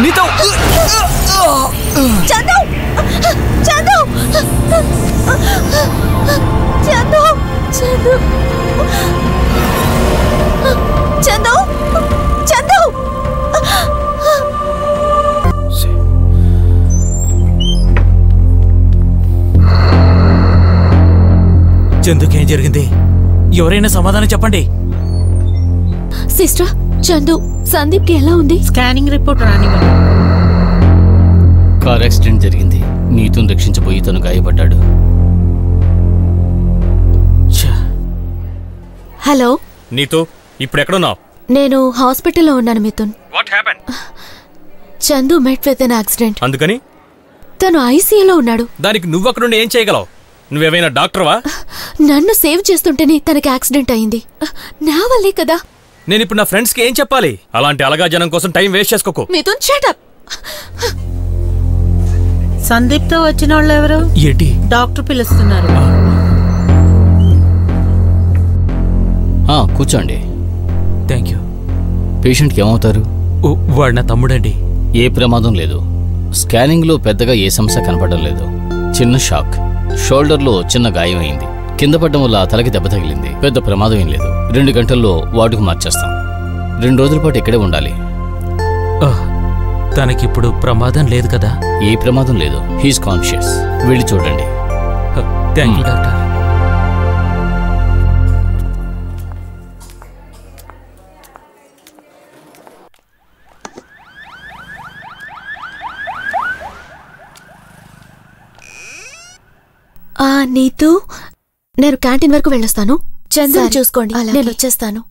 నీతో చందు చందు చందు చందు చందు చందు చందుకేం జరిగింది? ఎవరైనా సమాధానం చెప్పండి. సిస్టర్, చందు సందీప్కి ఎలా ఉంది? స్కానింగ్ రిపోర్ట్ రానివ్వండి. కార్ యాక్సిడెంట్ జరిగింది. నీతును రక్షించబోయి తను గాయపడ్డాడు. హలో నీతు, ఇప్పుడు ఎక్కడున్నావు? నేను హాస్పిటల్లో ఉన్నాను Mithun. What happened? Chandu met with an accident. అందుకని తను ఐసీయూలో ఉన్నాడు. దానికి నువ్వు అక్కడ నుండి ఏం చేయగలవు? నువ్వేమైనా డాక్టర్వా? నన్ను సేవ్ చేస్తుంటేనే తనకి యాక్సిడెంట్ అయింది. నా వల్లే కదా. నేను ఇప్పుడు నా ఫ్రెండ్స్కి ఏం చెప్పాలి? అలాంటి అలగా జనం కోసం టైం వేస్ట్ చేసుకోకు. Mithun shut up. సందీప్ తో వచ్చిన వాళ్ళు ఎవరు? ఏంటి? డాక్టర్ పిలుస్తున్నారు. కూర్చోండి. Thank you. పేషెంట్కి ఏమవుతారు? వాడు నా తమ్ముడండి. ఏ ప్రమాదం లేదు. స్కానింగ్లో పెద్దగా ఏ సమస్య కనపడడం లేదు. చిన్న షాక్. షోల్డర్లో చిన్న గాయం అయింది. కింద పడ్డం వల్ల తలకి దెబ్బ తగిలింది. పెద్ద ప్రమాదం ఏం లేదు. 2 గంటల్లో వార్డుకు మార్చేస్తాం. 2 రోజుల పాటు ఇక్కడే ఉండాలి. తనకిప్పుడు ప్రమాదం లేదు కదా? ఏ ప్రమాదం లేదు. He's conscious. వెళ్ళి చూడండి. Thank you doctor. నీతు, నేను క్యాంటీన్ వరకు వెళ్ళొస్తాను. చంద్ర చూసుకోండి, నేను వచ్చేస్తాను.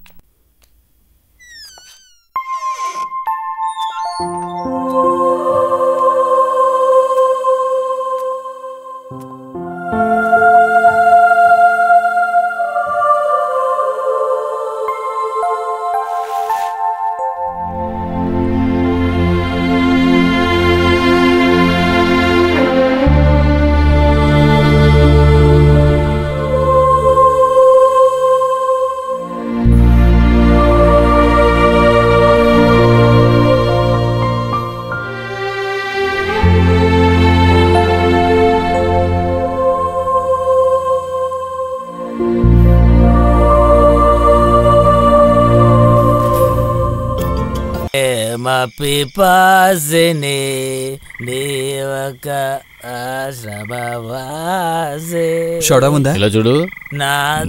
ఇలా చూడు,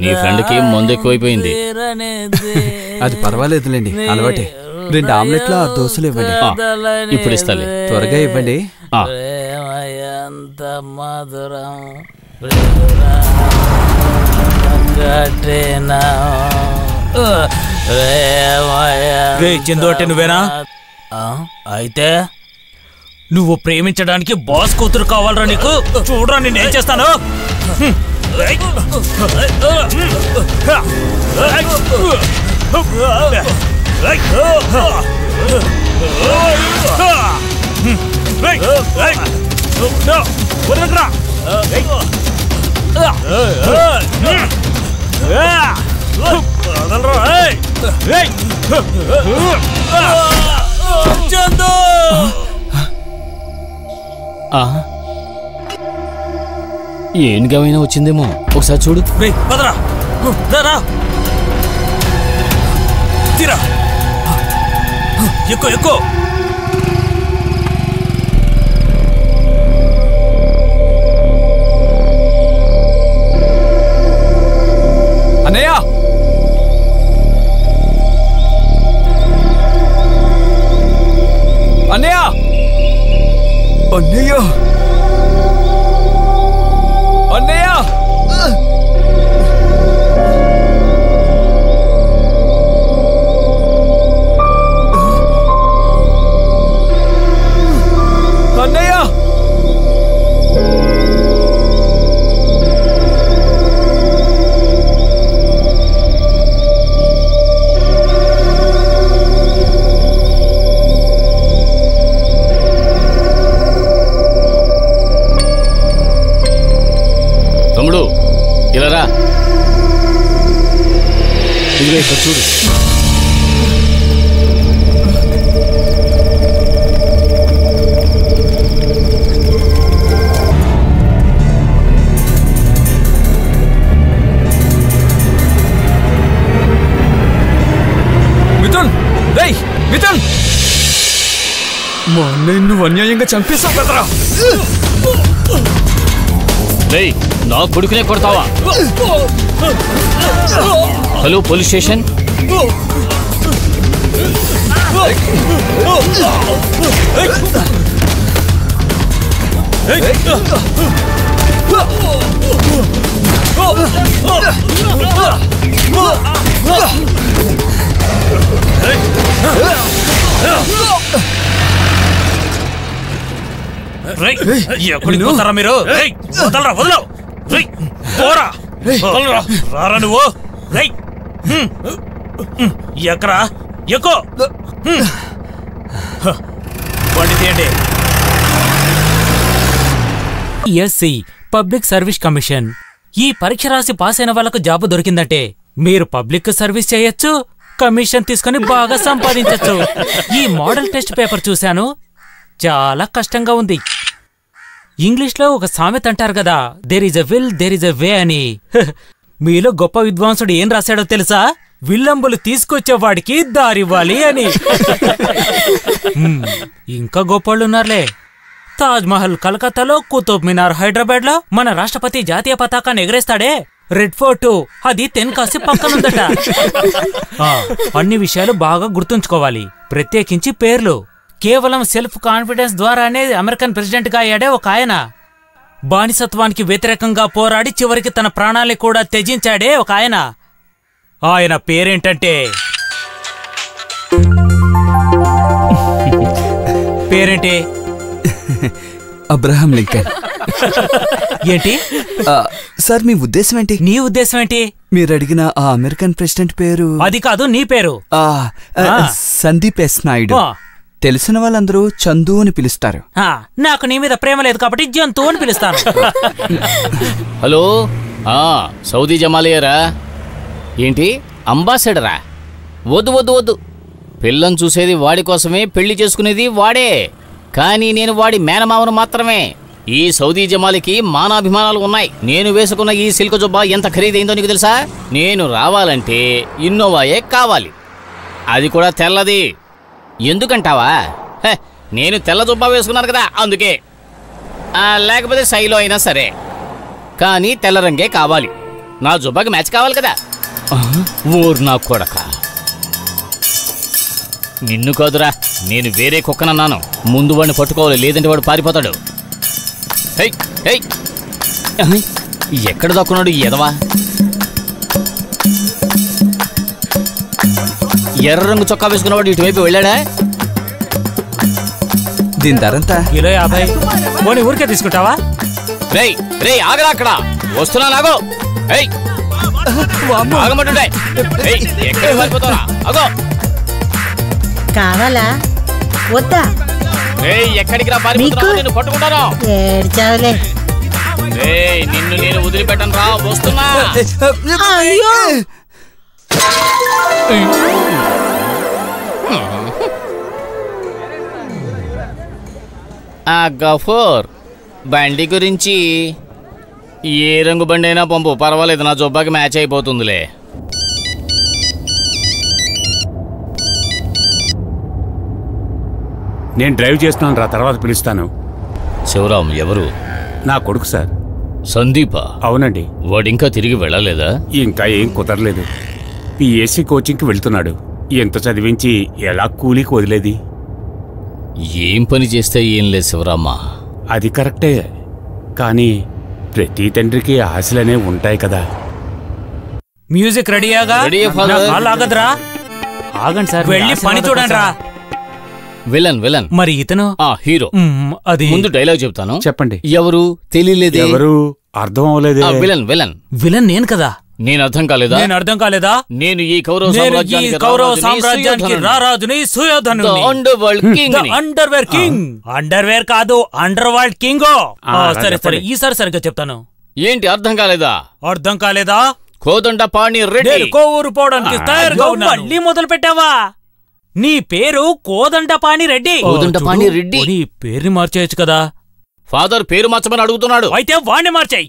నీ ఫ్రెండ్ కి ముందు ఎక్కువైపోయింది. అది పర్వాలేదులేండి, అలవాటే. 2 ఆమ్లెట్లు 6 దోశలు ఇవ్వండి. ఇప్పుడు ఇస్తాలే, త్వరగా ఇవ్వండి. చందు అంటే నువ్వేనా? అయితే నువ్వు ప్రేమించడానికి బాస్ కూతురు కావాలరా నీకు? చూడరా నేనేం చేస్తాను. ఏనుగమైనా వచ్చిందేమో, ఒకసారి చూడు. ఎక్కువ ఎక్కువ. అన్నయ్య, అన్నయ్య, అన్నయ్య, అన్నయ్య, అన్నయ్య, తమ్ముడు ఇలా రా. ఇదిగో ఇక్కడ చూడు. మా అన్నయ్య నువ్వు అన్యాయంగా చంపేశావు కదరా. రేయ్, నా కొడుకునే కొడతావా? Hello police station. ఎక్కడికి పోతారా మీరు? వదలరా, వదలవు. పోరా, వదలరా, రారా నువ్వు. ఎక్కరా, ఎక్కువ బండి తీయండి. SC public service commission. ఈ పరీక్ష రాసి పాస్ అయిన వాళ్ళకు జాబు దొరికిందంటే మీరు పబ్లిక్ సర్వీస్ చేయొచ్చు, కమిషన్ తీసుకుని బాగా సంపాదించచ్చు. ఈ మోడల్ టెస్ట్ పేపర్ చూశాను, చాలా కష్టంగా ఉంది. ఇంగ్లీష్లో ఒక సామెత అంటారు కదా, there is a will there is a way అని. మీలో గొప్ప విద్వాంసుడు ఏం రాశాడో తెలుసా? విల్లంబులు తీసుకొచ్చేవాడికి దారివ్వాలి అని. ఇంకా గొప్పవాళ్ళున్నారులే. తాజ్ మహల్ కలకత్తాలో, కుతుబ్ మినార్ హైదరాబాద్ లో, మన రాష్ట్రపతి జాతీయ పతాకాన్ని ఎగరేస్తాడే రెడ్ ఫోర్టు, అది తెన్కాసి పక్కనుందట. అన్ని విషయాలు బాగా గుర్తుంచుకోవాలి, ప్రత్యేకించి పేర్లు. కేవలం సెల్ఫ్ కాన్ఫిడెన్స్ ద్వారానే అమెరికన్ ప్రెసిడెంట్ గా అయ్యాడే ఒక ఆయన. బానిసత్వానికి వ్యతిరేకంగా పోరాడి చివరికి తన ప్రాణాల్ని కూడా త్యజించాడే ఒక ఆయన. ఆయన పేరేంటంటే పేరేంటి? Abraham Lincoln. ఏంటి సార్, మీ ఉద్దేశం ఏంటి? నీ ఉద్దేశం ఏంటి? మీరు అడిగిన ఆ అమెరికన్ ప్రెసిడెంట్ పేరు అది కాదు, నీ పేరు. సందీప్ ఎస్ నాయుడు. తెలిసిన వాళ్ళందరూ చందు అని పిలుస్తారు. నాకు నీ మీద ప్రేమ లేదు కాబట్టి జంతు అని పిలుస్తాను. హలో, సౌదీ జమాలియరా? ఏంటి అంబాసిడరా? వద్దు వద్దు వద్దు. పిల్లని చూసేది వాడి కోసమే, పెళ్లి చేసుకునేది వాడే. కానీ నేను వాడి మేనమావను మాత్రమే. ఈ సౌదీ జమాలికి మానాభిమానాలు ఉన్నాయి. నేను వేసుకున్న ఈ సిల్క్ జుబ్బా ఎంత ఖరీదైందో నీకు తెలుసా? నేను రావాలంటే ఇన్నోవాయే కావాలి, అది కూడా తెల్లది. ఎందుకంటావా? నేను తెల్ల జుబ్బా వేసుకున్నాను కదా, అందుకే. లేకపోతే సైలో అయినా సరే, కానీ తెల్ల రంగే కావాలి. నా జుబ్బాకి మ్యాచ్ కావాలి కదా. ఊరు నా కొడక, నిన్ను కాదురా, నేను వేరే కుక్కనన్నాను. ముందు వాడిని పట్టుకోవాలి, లేదంటే వాడు పారిపోతాడు. ఎక్కడ దక్కున్నాడు ఎదవా? ఎర్ర రంగు చొక్కా వేసుకున్నవాడు ఇటువైపు వెళ్ళాడా? దీని ధరంతా కిలో 50. పోనీ ఊరికే తీసుకుంటావా? రేయ్ రేయ్, ఆగరా, అక్కడ వస్తున్నా. నాగో, ఆగమంటుండే. ఎక్కడ పారిపోతారా? అగో, కావాలా వద్దా? ఎక్కడికి రా, పారిపోతున్నా, నేను పట్టుకుంటాను. ఏడ్చావులే. నిన్ను నేను వదిలిపెట్టను రా, వస్తున్నా. అయ్యో, గఫూర్, బండి గురించి ఏ రంగు బండి అయినా పంపు, పర్వాలేదు, నా జొబ్బాకి మ్యాచ్ అయిపోతుందిలే. నేను డ్రైవ్ చేస్తున్నాను రా, తర్వాత పిలుస్తాను. శివరాం ఎవరు? నా కొడుకు సార్. సందీపా? అవునండి. వాడింకా తిరిగి వెళ్ళలేదా? ఇంకా ఏం కుదరలేదు. పిఎస్సి కోచింగ్కి వెళ్తున్నాడు. ఎంత చదివించి ఎలా కూలీకి వదిలేది? ఏం పని చేస్తే ఏం లేదు శివరామ్మ. అది కరెక్టే, కానీ ప్రతి తండ్రికి ఆశలనే ఉంటాయి కదా. మ్యూజిక్ రెడీయాగా? ఆగదురా, ఆగండి సార్, వెళ్ళి పని చూడండి రా. విలన్ విలన్ మరి ఇతను హీరో. అది ముందు డైలాగ్ చెప్తాను, చెప్పండి. ఎవరు తెలియలేదు? ఎవరు అర్థం అవ్వలేదు? విలన్ విలన్ విలన్ నేను కదా. నేను అర్థం కాలేదా? నేను అర్థం కాలేదా? నేను ఈ కౌరవ సామ్రాజ్యానికి రారాజుని, సుయోధనుని, అండర్వేర్ కింగ్. అండర్వేర్ కాదు, అండర్ వరల్డ్ కింగ్. సరే సరే, ఈసారి సరిగ్గా చెప్తాను. ఏంటి అర్థం కాలేదా? అర్థం కాలేదా? కోదండపాణి రెడ్డి. కోవూరు పోవడానికి తయారుగా ఉన్నాను. మళ్ళీ మొదలు పెట్టావా? నీ పేరు కోదండపాణి రెడ్డి. కోదండపాణి రెడ్డి. నీ పేరుని మార్చేయచ్చు కదా. ఫాదర్ పేరు మార్చమని అడుగుతున్నాడు. అయితే వాణ్ణి మార్చాయి.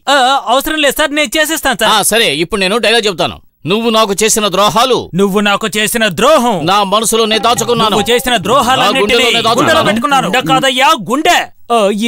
అవసరం లేదు సార్, నేను చేసేస్తాను సార్. సరే, ఇప్పుడు నేను డైలాగ్ చెప్తాను. నువ్వు నాకు చేసిన ద్రోహాలు నువ్వు నాకు చేసిన ద్రోహం నా మనసులోనే దాచుకున్నాను. నువ్వు చేసిన ద్రోహాలన్నింటినీ గుండెలో పెట్టుకున్నాను. గుండె కాదయ్యా, గుండె.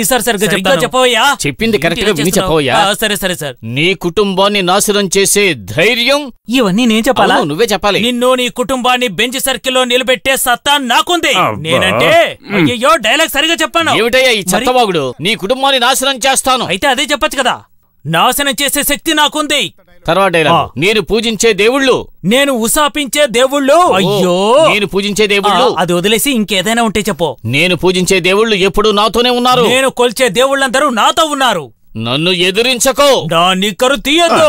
ఈసారి సరిగ్గా చెప్పవయ్యా. చెప్పింది కరెక్ట్ గా విని చెప్పవయ్యా. సరే సరే సార్. నీ కుటుంబాన్ని నాశనం చేసే ధైర్యం ఇవన్నీ నేను చెప్పాలా? నువ్వే చెప్పాలి. నిన్ను నీ కుటుంబాన్ని బెంచ్ సర్కిల్లో నిలబెట్టే సత్తా నాకుంది. నేనంటే అయ్యో డైలాగ్ సరిగా చెప్పాను. ఏమిటయ్యా ఈ చెత్తవాగుడు? నీ కుటుంబాన్ని నాశనం చేస్తాను. అయితే అదే చెప్పొచ్చు కదా. నాశనం చేసే శక్తి నాకుంది. తర్వాత నేను పూజించే దేవుళ్ళు, నేను ఉసాపించే దేవుళ్ళు. అయ్యో, నేను పూజించే దేవుళ్ళు అది వదిలేసి ఇంకేదైనా ఉంటే చెప్పు. నేను పూజించే దేవుళ్ళు ఎప్పుడు నాతోనే ఉన్నారు. నేను కొల్చే దేవుళ్ళందరూ నాతో ఉన్నారు. నన్ను ఎదిరించకో. నా నిక్కరు తీయద్దు.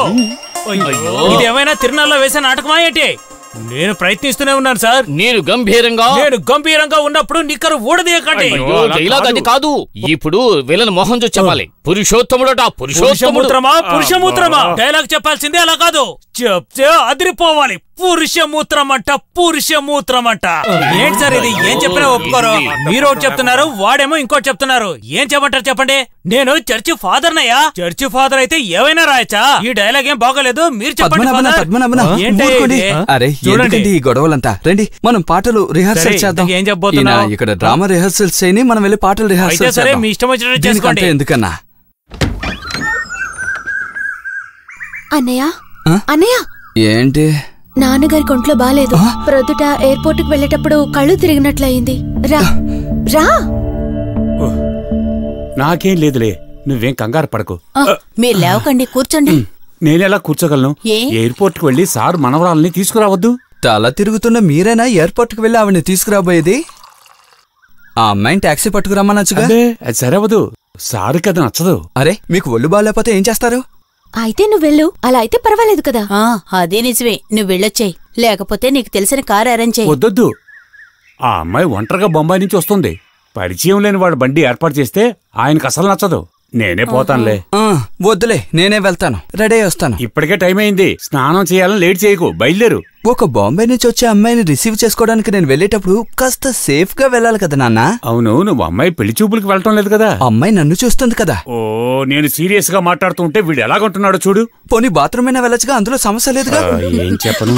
ఇదేమైనా తిరునాళ్ళలో వేసే నాటకమా ఏంటి? నేను ప్రయత్నిస్తూనే ఉన్నాను సార్. నేను గంభీరంగా ఉన్నప్పుడు నిక్కరు ఊడదీయకండి. అది కాదు, ఇప్పుడు విలన్ మోహన్ చూసి చెప్పాలి. పురుషోత్తముడట. పురుషమూత్రమా డైలాగ్ చెప్పాల్సిందే, అలా కాదు. చెప్తే అదిరిపోవాలి. పురుషమూత్రమంట. ఏంటి సార్ ఇది? ఏం చెప్పినా ఒప్పుకోరు. మీరు ఒకటి చెప్తున్నారు, వాడేమో ఇంకోటి చెప్తున్నారు. ఏం చెప్పంటారు చెప్పండి? నేను చర్చి ఫాదర్ నయ్యా. చర్చి ఫాదర్ అయితే ఏమైనా రాయచ్చా? ఈ డైలాగ్ ఏం బాగోలేదు, మీరు చెప్పండి. చూడండి ఈ గొడవలంతా. రండి మనం పాటలు రిహార్సల్ చేద్దాం. ఏం చెప్పబోతున్నా? ఇక్కడ డ్రామా రిహార్సల్స్ చేయని మనం వెళ్ళి పాటలు రిహార్సల్ సరే, మీ ఇష్టం వచ్చినట్టు చేసుకోండి. ఎందుకన్నా? అన్నయ్య ఏంటి? నాన్నగారికి ఒంట్లో బాలేదు. ప్రొద్దుట ఎయిర్పోర్ట్ కు వెళ్ళేటప్పుడు కళ్ళు తిరిగినట్లయింది. రా రా. నాకేం లేదులే, నువ్వేం కంగారు పడకు. మీరు లేవకండి, కూర్చోండి. నేనెలా కూర్చోగలను? ఎయిర్పోర్ట్ కు వెళ్లి సార్ మనవరాల్ని తీసుకురావద్దు. తల తిరుగుతున్న మీరేనా ఎయిర్పోర్ట్ కు వెళ్ళి ఆవిడని తీసుకురాబోయేది? ఆ అమ్మాయిని టాక్సీ పట్టుకురమ్మనొచ్చుగా. అది సరేవదు, సార్ కదా నచ్చదు. అరే, మీకు ఒళ్ళు బాగాలేకపోతే ఏం చేస్తారు? అయితే నువ్వు వెళ్ళు. అలా అయితే పర్వాలేదు కదా. అదే నిజమే, నువ్వు వెళ్ళొచ్చాయి. లేకపోతే నీకు తెలిసిన కారు అరేంజ్ చేయి. వద్దొద్దు, ఆ అమ్మాయి ఒంటరిగా బొంబాయి నుంచి వస్తుంది. పరిచయం లేని వాడు బండి ఏర్పాటు చేస్తే ఆయనకు అసలు నచ్చదు. నేనే పోతానులే. వద్దులే, నేనే వెళ్తాను. రెడీ వస్తాను. ఇప్పటికే టైం అయింది, స్నానం చేయాలని లేట్ చేయకు, బయలుదేరు. ఒక బాంబే నుంచి వచ్చే అమ్మాయిని రిసీవ్ చేసుకోవడానికి నేను వెళ్ళేటప్పుడు కాస్త సేఫ్ గా వెళ్ళాలి కదా నాన్న. అవును, నువ్వు అమ్మాయి పెళ్లి చూపులకు వెళ్ళటం లేదు కదా. అమ్మాయి నన్ను చూస్తుంది కదా. ఓ, నేను సీరియస్ గా మాట్లాడుతుంటే వీడు ఎలాగంటున్నాడో చూడు. పోనీ బాత్రూమ్ అయినా వెళ్ళొచ్చుగా, అందులో సమస్య లేదుగా. ఏం చెప్పను.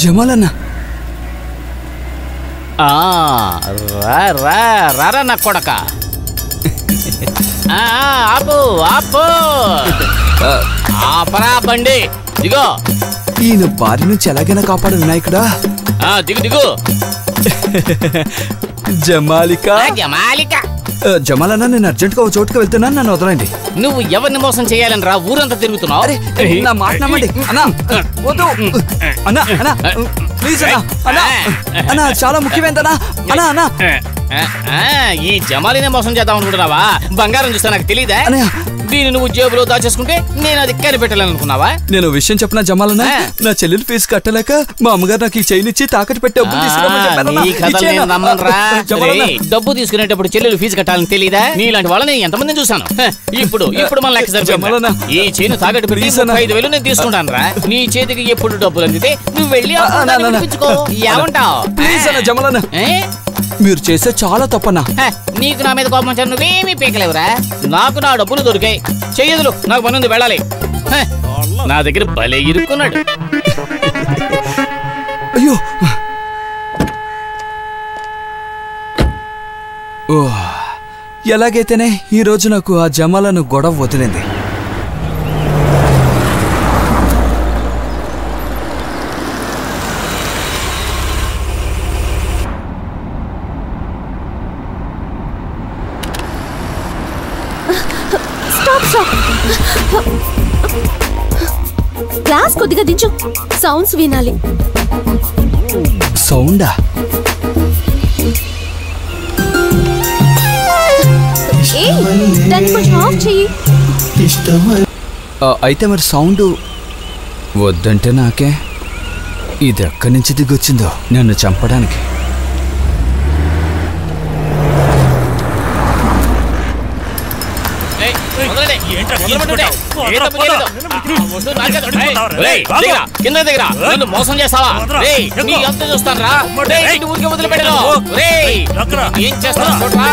జమాలన్న, రారా నా కొడక. ఆపు ఆపు, ఆపరా బండి. దిగో. ఈయన భార్య నుంచి ఎలాగైనా కాపాడు వినాయకుడా. దిగు దిగు. జమాలిక. జమాలన్న, నేను అర్జెంట్ గా ఒక చోటుకు వెళ్తున్నాను, నన్ను వదలండి. నువ్వు ఎవరిని మోసం చేయాలని రా ఊరంతా తిరుగుతున్నావు? నా మాట నమ్మండి అన్నా. వద్దు అన్నా, అన్నా ప్లీజ్ అన్నా. అన్నా అన్నా, చాలా ముఖ్యమైనదన్నా. అన్నా అన్నా, ఈ జమాలినే మోసం చేద్దాం అనుకుంటున్నావా? బంగారం చూస్తా నాకు తెలీదా? దీన్ని నువ్వు జేబులో దాచేసుకుంటే నేను అది కనిపెట్టాలనుకున్నావా? నేను విషయం చెప్పిన జమాలన్న, నా చెల్లెలు ఫీజు కట్టలేక మా అమ్మగారు నాకు ఈ చైన్ ఇచ్చి తాకట్టు పెట్టి డబ్బు తీసుకునేటప్పుడు చెల్లెలు ఫీజు కట్టాలని తెలీదా? నీలాంటి వాళ్ళని ఎంతమంది చూసాను. ఇప్పుడు మన లెక్క ఈ చైన్ తాకట్టు పెట్టి 5,000 నేను తీసుకుంటాను రా. నీ చేతికి ఎప్పుడు డబ్బులు అందితే నువ్వు వెళ్ళి ఏమంటావు? ప్లీజ్ అన్న జమాలన్న, మీరు చేసే చాలా తప్పన్నా. నీకు నా మీద కోపం వచ్చారు, నువ్వేమీ పీకలేవురా. నాకు నా డబ్బులు దొరికాయి, చెయ్యదులు, నాకు పనుంది, వెళ్ళాలి. నా దగ్గర భలే ఇరుక్కున్నాడు. అయ్యో, ఎలాగైతేనే ఈ రోజు నాకు ఆ జమాలను గొడవ వదిలింది. గ్లాస్ కొద్దిగా దించు, సౌండ్స్ వినాలి. సౌండా? అయితే మరి సౌండ్ వద్దంటే నాకే. ఇది ఎక్కడి నుంచి దిగొచ్చిందో నన్ను చంపడానికి. కింద దగ్గర నన్ను మోసం చేస్తావా? చూస్తాను రా, ఊరికి వదిలిపెట్టను. ఏం చేస్తాను చూడరా.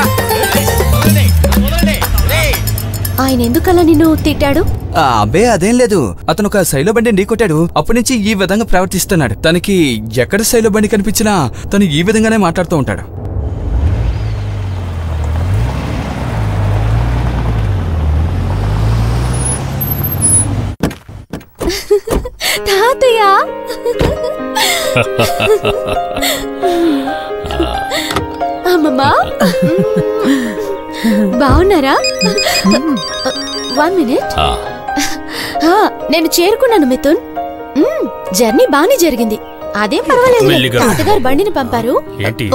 ఆయన ఎందుకలా నిన్ను తిట్టాడు? అబ్బే అదేం లేదు, అతను ఒక శైలో బండి ఢీకొట్టాడు. అప్పటి నుంచి ఈ విధంగా ప్రవర్తిస్తున్నాడు. తనకి ఎక్కడ శైలో బండి కనిపించినా తను ఈ విధంగానే మాట్లాడుతూ ఉంటాడు. తాతయ్య అమ్మమ్మా బాగున్నారా? 1 మినిట్. నేను చేరుకున్నాను మిథున్. జర్నీ బానే జరిగింది, అదేం పర్వాలేదు. తాతగారు బండిని పంపారు.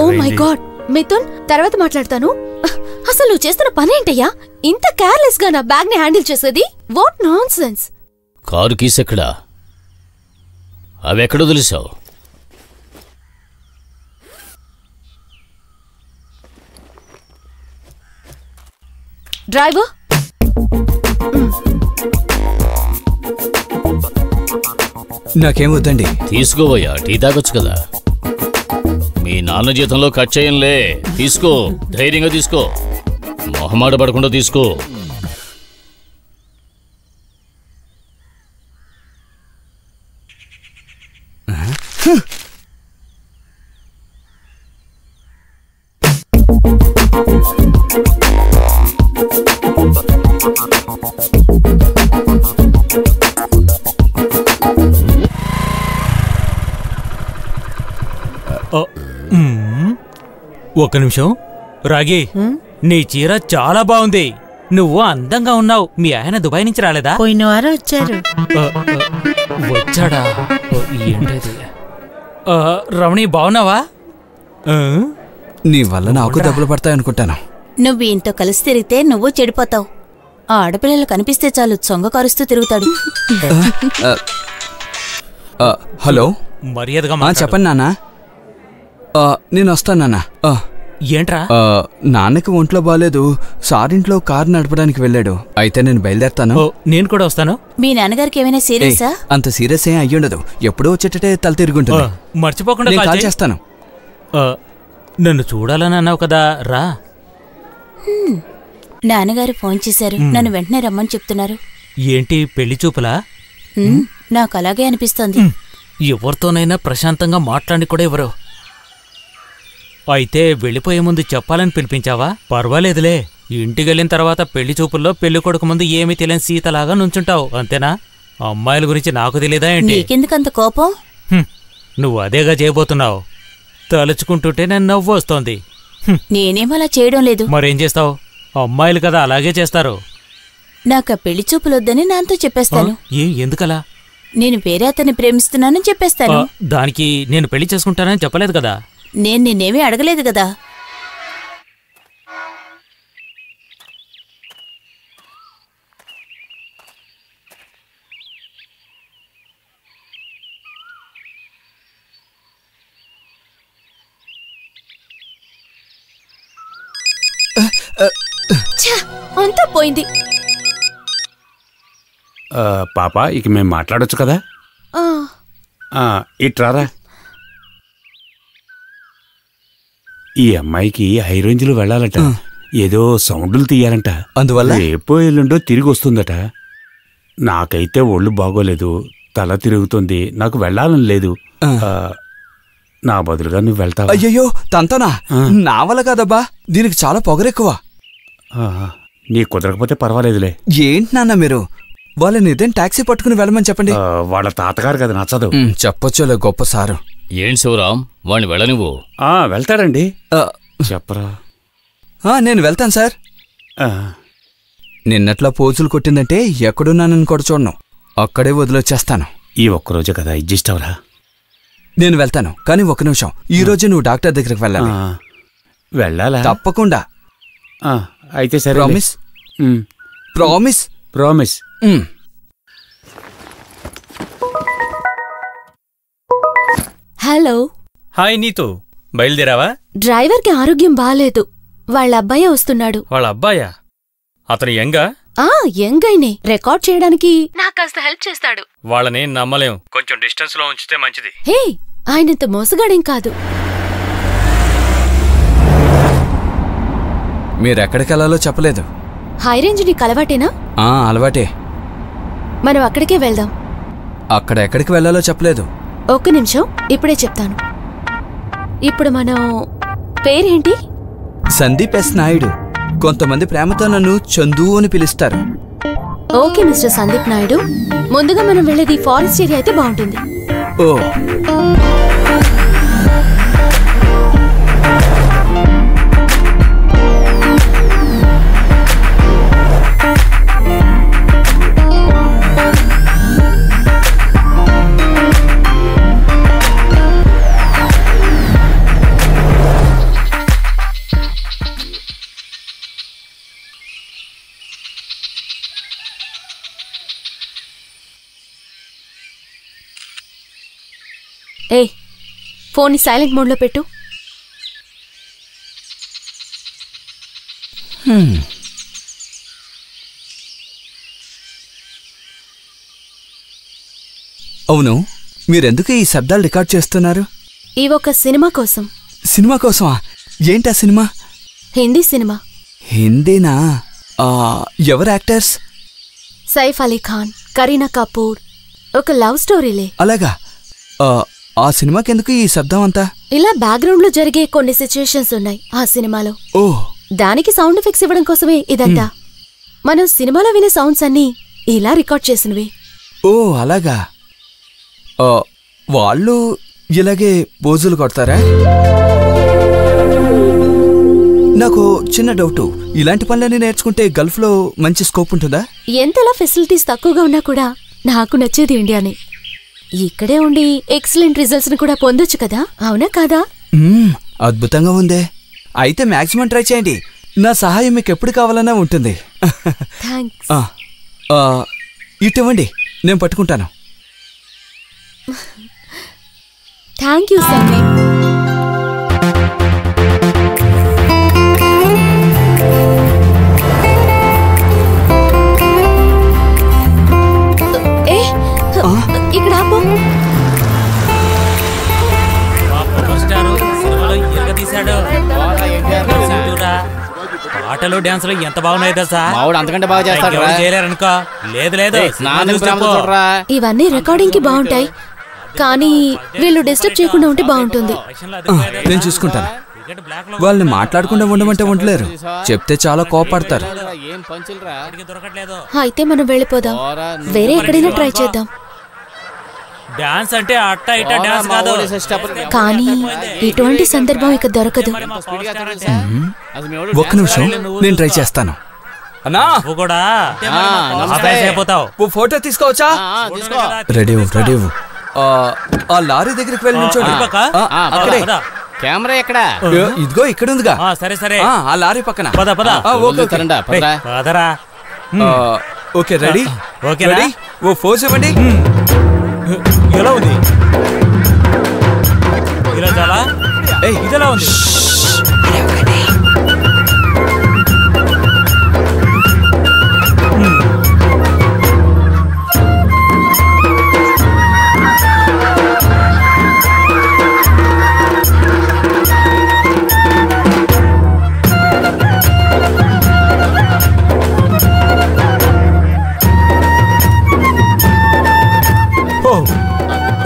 ఓ మై గాడ్ మిథున్, తర్వాత మాట్లాడతాను. అసలు నువ్వు చేస్తున్న పనేంటయ్యా? ఇంత కేర్లెస్ గా నా బ్యాగ్ ని హ్యాండిల్ చేసేది? What non sense. Car keys ఎక్కడా? అవి ఎక్కడ వదిలేసావు? డ్రైవర్, నాకేం వద్దండి. తీసుకోవయ్యా, టీ తాగొచ్చు కదా. మీ నాన్న జీతంలో కట్ చేయంలే. తీసుకో, ధైర్యంగా తీసుకో, మొహమాట పడకుండా తీసుకో. ఒక్క నిమిషం. రాగి, నీ చీర చాలా బాగుంది. నువ్వు అందంగా ఉన్నావు. మీ ఆయన దుబాయ్ నుంచి రాలేదా? పోయిన వారం వచ్చారు. వచ్చాడా? ఏంటది? రమణి బాగున్నావా? నీ వల్ల నాకు దెబ్బలు పడతాయనుకుంటాను. నువ్వు ఇంతో కలిసి తిరిగితే నువ్వు చెడిపోతావు. ఆ ఆడపిల్లలు కనిపిస్తే చాలు చొంగ కారుస్తూ తిరుగుతాడు. హలో, మర్యాదగా చెప్పండి నాన్న. నేను వస్తాను నాన్న. ఏంట్రా? నాన్నకి ఒంట్లో బాలేదు, సారింట్లో కారు నడపడానికి వెళ్ళాడు. అయితే నేను బయలుదేరతాను. నేను కూడా వస్తాను. మీ నాన్నగారికి ఏమైనా సీరియసా? అంత సీరియస్ ఏం అయ్యుండదు. ఎప్పుడో వచ్చేటట్టే తల తిరుగుంటుంది. మర్చిపోకుండా కాల్ చేస్తాను. నన్ను చూడాలని అన్నావు కదా, రా. నాన్నగారు ఫోన్ చేశారు, నన్ను వెంటనే రమ్మని చెప్తున్నారు. ఏంటి, పెళ్లి చూపులా? నాకు అలాగే అనిపిస్తోంది. ఎవరితోనైనా ప్రశాంతంగా మాట్లాడి కూడా ఎవరు. అయితే వెళ్ళిపోయే ముందు చెప్పాలని పిలిపించావా? పర్వాలేదులే. ఇంటికి వెళ్ళిన తర్వాత పెళ్లి చూపుల్లో పెళ్లి కొడుకు ముందు ఏమీ తెలియని సీతలాగా నుంచుంటావు, అంతేనా? అమ్మాయిల గురించి నాకు తెలియదా ఏంటి? నీకెందుకంత కోపం? నువ్వు అదేగా చేయబోతున్నావు. తలుచుకుంటుంటే నేను నవ్వు వస్తోంది. నేనేమలా చేయడం లేదు. మరేం చేస్తావు? అమ్మాయిలు కదా అలాగే చేస్తారు. నాకు పెళ్లి చూపులొద్దని నాతో చెప్పేస్తాను. ఎందుకలా? నేను వేరే అతన్ని ప్రేమిస్తున్నానని చెప్పేస్తాను. దానికి నేను పెళ్లి చేసుకుంటానని చెప్పలేదు కదా. నేను నిన్నేమీ అడగలేదు కదా. అంతా పోయింది. పాప, ఇక మేము మాట్లాడొచ్చు కదా? ఇట్రారా. ఈ అమ్మాయికి హై రేంజ్లో వెళ్ళాలట. ఏదో సౌండ్లు తీయాలంట. అందువల్ల రేపో ఎల్లుండో తిరిగి వస్తుందట. నాకైతే ఒళ్ళు బాగోలేదు, తల తిరుగుతుంది, నాకు వెళ్ళాలని లేదు. నా బదులుగా నువ్వు వెళ్తావా? అయ్యయ్యో, తంతోనా? నా వల్ల కాదబ్బా, దీనికి చాలా పొగరెక్కువ. నీ కుదరకపోతే పర్వాలేదులే. ఏంటి నాన్న మీరు? వాళ్ళని ఇదేం టాక్సీ పట్టుకుని వెళ్ళమని చెప్పండి. వాళ్ళ తాతగారు కదా, నచ్చదు. చెప్పొచ్చులే, గొప్ప సారు. ఏంటి శివరాం, వాణ్ణి వెళ్ళనివ్వు. వెళ్తాడండి. చెప్పరా. నేను వెళ్తాను సార్. నిన్నట్లా పోజులు కొట్టిందంటే ఎక్కడున్నానని కూడా చూడను, అక్కడే వదిలొచ్చేస్తాను. ఈ ఒక్కరోజే కదా, అడ్జస్ట్ అవరా. నేను వెళ్తాను, కానీ ఒక్క నిమిషం. ఈ రోజు నువ్వు డాక్టర్ దగ్గరికి వెళ్ళాలి. వెళ్ళాలా? తప్పకుండా. అయితే సరే. Promise? Promise? Promise. Hello. Hi Neetu, బయలుదేరావా? డ్రైవర్కి ఆరోగ్యం బాలేదు. వాళ్ళ అబ్బాయే వస్తున్నాడు. వాళ్ళ అబ్బాయా? అతను యంగా? యంగైనే రికార్డ్ చేయడానికి నాకు కాస్త హెల్ప్ చేస్తాడు. వాళ్ళని నమ్మలేం, కొంచెం డిస్టెన్స్ లో ఉంచితే మంచిది. హే, ఆయనంత మోసగాడేం కాదు. మీరెక్కడికెళ్లాలో చెప్పలేదు. హై రేంజ్ నీకు అలవాటేనా? అలవాటే. మనం అక్కడికే వెళ్దాం. అక్కడ ఎక్కడికి వెళ్లాలో చెప్పలేదు. ఒక్క నిమిషం, ఇప్పుడే చెప్తాను. ఇప్పుడు మనం పేరేంటి? సందీప్ ఎస్ నాయుడు. కొంతమంది ప్రేమతో నన్ను చందు అని పిలుస్తారు. ఓకే మిస్టర్ సందీప్ నాయుడు, ముందుగా మనం వెళ్ళేది ఫారెస్ట్ ఏరియా అయితే బాగుంటుంది. ఓ, ఏ, ఫోన్ని సైలెంట్ మోడ్లో పెట్టు. అవును, మీరెందుకు ఈ శబ్దాలు రికార్డ్ చేస్తున్నారు? ఈ ఒక సినిమా కోసం. సినిమా కోసమా? ఏంటా సినిమా? హిందీ సినిమా. హిందీనా? ఎవరు యాక్టర్స్? సైఫ్ అలీ ఖాన్, కరీనా కపూర్. ఒక లవ్ స్టోరీలే. అలాగా? ఆ సినిమాకెందుకు ఈ శబ్దం అంతా? ఇలా బ్యాక్గ్రౌండ్ లో జరిగే కొన్ని సిచ్యుయేషన్స్ ఉన్నాయి ఆ సినిమాలో. ఓ, దానికి సౌండ్ ఎఫెక్ట్స్ ఇవ్వడం కోసమే ఇదంతా. మనం సినిమాలో వినే సౌండ్స్ అన్నీ ఇలా రికార్డ్ చేసినవి. ఓ అలాగా. వాళ్ళు ఇలాగే పోజులు కొడతారా? నాకు చిన్న డౌటు, ఇలాంటి పనులన్నీ నేర్చుకుంటే గల్ఫ్ లో మంచి స్కోప్ ఉంటుందా? ఎంతలా ఫెసిలిటీస్ తక్కువగా ఉన్నా కూడా నాకు నచ్చేది ఇండియానే. ఇక్కడే ఉండి ఎక్సలెంట్ రిజల్ట్స్ ని కూడా పొందొచ్చు కదా, అవునా కాదా? అద్భుతంగా ఉందే. అయితే మాక్సిమం ట్రై చేయండి. నా సహాయం మీకు ఎప్పుడు కావాలన్నా ఉంటుంది. థాంక్స్. ఇటువంటి నేను పట్టుకుంటాను. Thank you Sandeep. ఇక్కడ ఆపు. పాటలు డాన్సులు ఎంత బాగున్నాయి తెలుసా? అంతకంటే బాగా చేస్తాడు. చేయలేరనుకో. లేదు లేదు, ఇవన్నీ రికార్డింగ్ కి బాగుంటాయి, కానీ వీళ్ళు డిస్టర్బ్ చేయకుండా ఉంటే బాగుంటుంది. నేను చూసుకుంటాను. వాళ్ళని మాట్లాడకుండా ఉండమంటే ఉండలేరు, చెప్తే చాలా కోపడతారు. అయితే మనం వెళ్ళిపోదాం, వేరే ఎక్కడైనా ట్రై చేద్దాం. డాన్స్ అంటే అట్ట ఇట్ట డాన్స్ కాదు. కానీ ఇటువంటి సందర్భం ఇక దొరకదు. ఒక్క నిమిషం, నేను ట్రై చేస్తాను. అన్నా కూడా అయిపోతావు. ఫోటో తీసుకోవచ్చా? Ready ready. ఆ లారీ దగ్గరికి వెళ్ళి నుంచోండి. అక్కడే. కెమెరా ఎక్కడ? ఇదిగో ఇక్కడ ఉందిగా. సరే సరే, ఆ లారీ పక్కన. Okay ready. Okay ready. ఓ ఫోజ్ ఇవ్వండి. ఎలా ఉంది? ఇలా చాలా ఇదిలా ఉంది.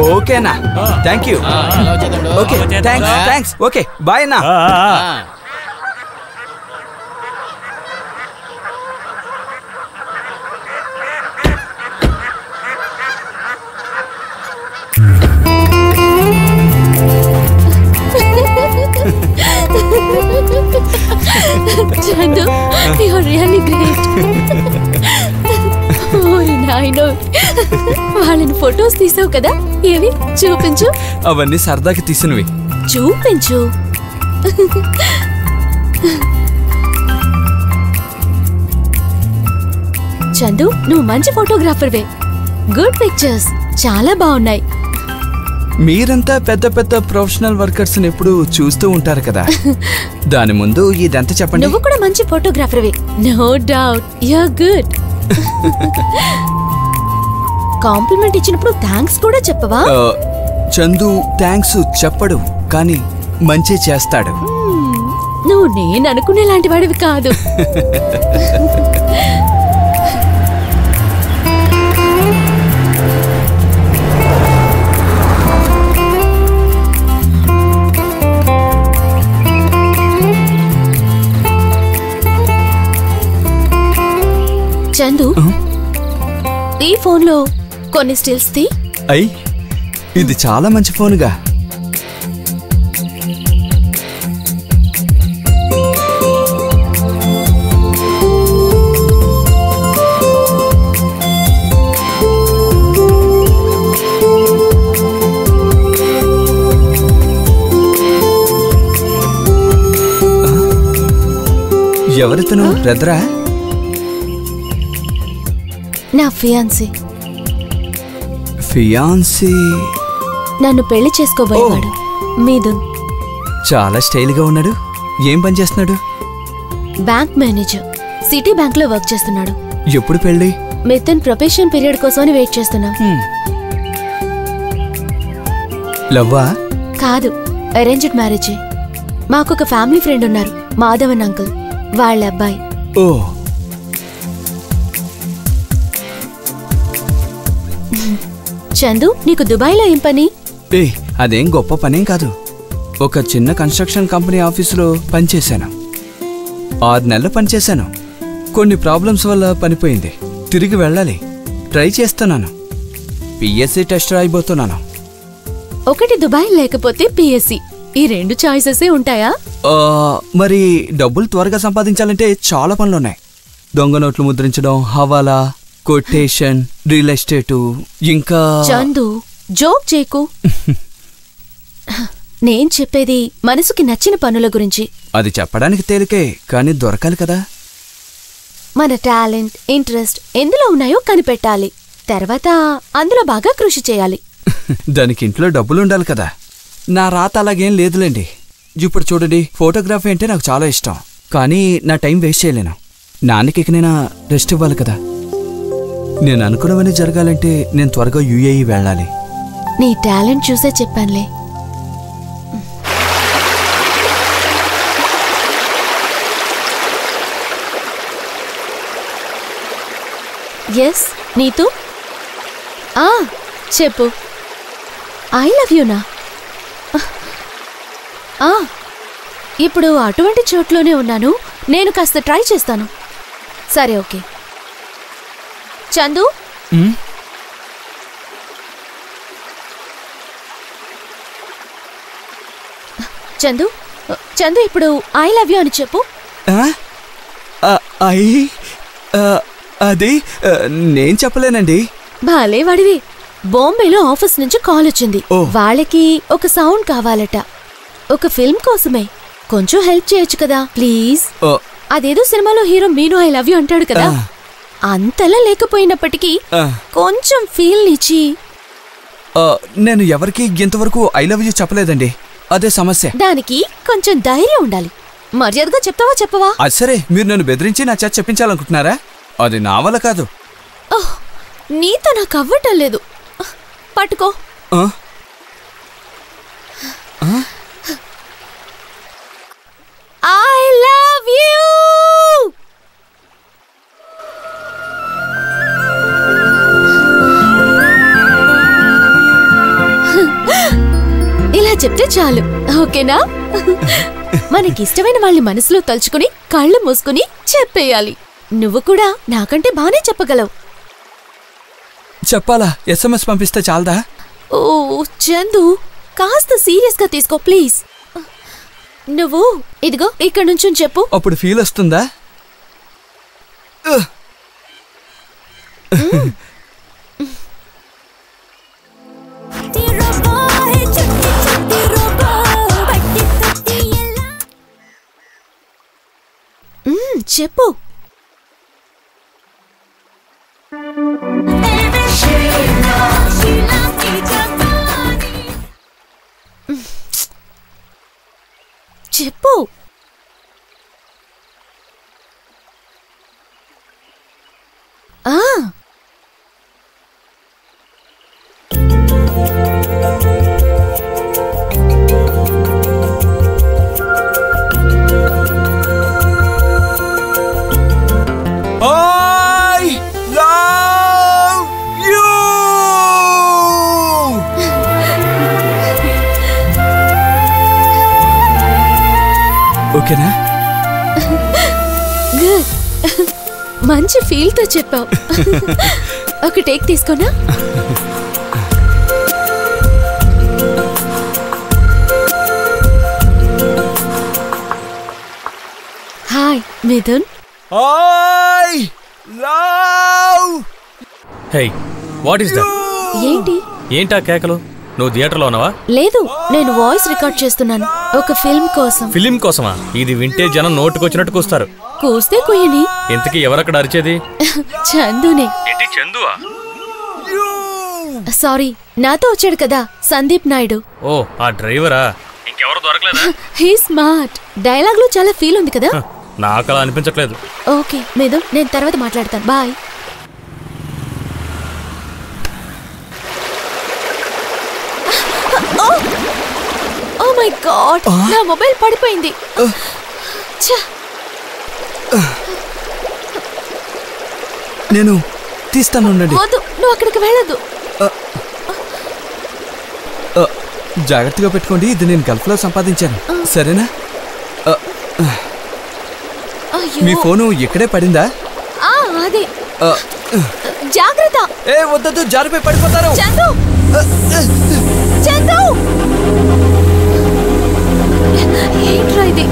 ఓకేనా? Thank you. Okay thanks. Okay bye అన్నా. Chandu, you're really great. వాళ్ళని ఫొటోస్ తీసావు కదా, ఏవి చూపించు. అవన్నీ సరదాకి తీసినవి. చూపించు. చందు, నువ్వు మంచి ఫోటోగ్రాఫర్వే. గుడ్ పిక్చర్స్ చాలా బాగున్నాయి. మీరంతా పెద్ద పెద్ద ప్రొఫెషనల్ వర్కర్స్ ఎప్పుడు చూస్తూ ఉంటారు కదా, దాని ముందు ఇదంతా చెప్పండి. నువ్వు కూడా మంచి ఫోటోగ్రాఫర్వి, no doubt you are good. Compliment ఇచ్చినప్పుడు థ్యాంక్స్ కూడా చెప్పవా? చందు థ్యాంక్స్ చెప్పడు, కానీ మంచి చేస్తాడు. నువ్వు నేను అనుకునే లాంటి వాడివి కాదు. చందు, ఈ ఫోన్లో కొన్ని స్టిల్స్ తీ. అయ్, ఇది చాలా మంచి ఫోన్గా. ఎవరితను? బ్రదరా? నా ఫియాన్సీ. ఫియాన్సీ? నన్ను పెళ్లి చేసుకోబోయేవాడు మిథున్. చాలా స్టైల్గా ఉన్నాడు. ఏం పని చేస్తున్నాడు? బ్యాంక్ మేనేజర్, సిటీ బ్యాంక్ లో వర్క్ చేస్తున్నాడు. ఎప్పుడు పెళ్లి? మిథున్ ప్రొబేషన్ పీరియడ్ కోసమని వెయిట్ చేస్తున్నాం. లవ్వా? కాదు, అరేంజ్డ్ మ్యారేజే. మాకొక ఫ్యామిలీ ఫ్రెండ్ ఉన్నారు, మాధవన్ అంకుల్, వాళ్ళ అబ్బాయి. ఓ, చందు, నీకు దుబాయ్లో ఏం పని? అదేం గొప్ప పనేం కాదు. ఒక చిన్న కన్స్ట్రక్షన్ కంపెనీ ఆఫీసులో పనిచేశాను. 6 నెలలు పనిచేశాను. కొన్ని ప్రాబ్లమ్స్ వల్ల పనిపోయింది. తిరిగి వెళ్ళాలి. ట్రై చేస్తున్నాను. పిఎస్సి టెస్ట్ రాయిపోతున్నాను. ఒకటి దుబాయ్ లేకపోతే పిఎస్సి, ఈ 2 చాయిసెసే ఉంటాయా? మరి డబ్బులు త్వరగా సంపాదించాలంటే చాలా పనులున్నాయి. దొంగ నోట్లు ముద్రించడం, హవాలా, కొటేషన్, రియల్ ఎస్టేటు, ఇంకా... చందు, జోక్ చేయకు. నేను చెప్పేది మనసుకి నచ్చిన పనుల గురించి. అది చెప్పడానికి తేలికే, కానీ దొరకాలి కదా. మన టాలెంట్, ఇంట్రెస్ట్ ఎందులో ఉన్నాయో కనిపెట్టాలి. తర్వాత అందులో బాగా కృషి చేయాలి. దానికి ఇంట్లో డబ్బులుండాలి కదా. నా రాత అలాగేం లేదులేండి. ఇప్పుడు చూడండి, ఫోటోగ్రఫీ అంటే నాకు చాలా ఇష్టం, కానీ నా టైం వేస్ట్ చేయలేను. నాన్నకి ఇకనైనా రెస్ట్ ఇవ్వాలి కదా. నేను అనుకున్నవన్నీ జరగాలంటే నేను త్వరగా యుఏఈ వెళ్ళాలి. నీ టాలెంట్ చూసే చెప్పానులే. ఎస్ నీతు, చెప్పు. ఐ లవ్ యూనా? ఇప్పుడు అటువంటి చోట్లోనే ఉన్నాను. నేను కాస్త ట్రై చేస్తాను. సరే, ఓకే. చందు, చందు, చందు, ఇప్పుడు ఐ లవ్ యూ అని చెప్పు. అది నేను చెప్పలేనండి. బాలే వాడివి. బాంబేలో ఆఫీస్ నుంచి కాల్ వచ్చింది. వాళ్ళకి ఒక సౌండ్ కావాలట, ఒక ఫిల్మ్ కోసమే. కొంచెం హెల్ప్ చేయొచ్చు కదా ప్లీజ్. అదేదో సినిమాలో హీరో మీను ఐ లవ్ యూ అంటాడు కదా, అంతలా లేకపోయినప్పటికీ కొంచెం ఫీల్ ఇచ్చి. నేను ఎవరికి ఇంతవరకు ఐ లవ్ యూ చెప్పలేదండి, అదే సమస్య. దానికి కొంచెం ధైర్యం ఉండాలి. మర్యాదగా చెప్తావా చెప్పవా? అది సరే, మీరు నన్ను బెదిరించి నా చేత చెప్పించాలనుకుంటున్నారా? అది నా వల్ల కాదు. నీతో నాకు అవ్వటం లేదు. పట్టుకో. I love you. ఇలా చెప్తే చాలు, ఓకేనా? మనకిష్టమైన వాళ్ళని మనసులో తలుచుకుని కళ్ళు మూసుకుని చెప్పేయాలి. నువ్వు కూడా నాకంటే బానే చెప్పగలవు. చెప్పాలా? SMS పంపిస్తే చాలదా? ఓ చందు, కాస్త సీరియస్ గా తీసుకో ప్లీజ్. నువ్వు ఇదిగో ఇక్కడ నుంచి చెప్పు. అప్పుడు ఫీల్ వస్తుందా? చెప్పు. I love you. ఓకేనా? గుడ్. మంచి ఫీల్ తో చెప్పావు. ఒక టేక్ తీసుకోనా? Hi Mithun. I love. Hey what is that? ఏంటా కేకలు? నువ్వు థియేటర్లో ఉన్నావా? లేదు, నేను వాయిస్ రికార్డ్ చేస్తున్నాను ఒక ఫిల్మ్ కోసం. ఫిలిం కోసమా? ఇది వింటే జనం నోటుకొచ్చినట్టు కూస్తారు. కూస్తే కుయ్యని. ఇంతకీ ఎవరక్కడ అరిచేది? చందునే. ఏంటి చందువా? సారీ, నాతో వచ్చాడు కదా సందీప్ నాయుడు. ఓ ఆ డ్రైవరా? ఇంకెవరు దొరకలేదా? He smart. డైలాగ్ లో చాలా ఫీల్ ఉంది కదా? నాకు అలా అనిపించట్లేదు. ఓకే మిథున్, నేను తర్వాత మాట్లాడతాను. బాయ్. ఓ మై గాడ్, నా మొబైల్ పడిపోయింది. నేను తీస్తాను. వద్దు, నువ్వు అక్కడికి వెళ్ళదు. జాగ్రత్తగా పెట్టుకోండి. ఇది నేను గల్ఫ్ లో సంపాదించాను, సరేనా? మీ ఫోను ఇక్కడే పడిందా? అదే. జాగ్రత్త. ఏ వద్దొద్దు, జారిపోయి పడిపోతారు. చందు, చందు, ఏంట్రా ఇది?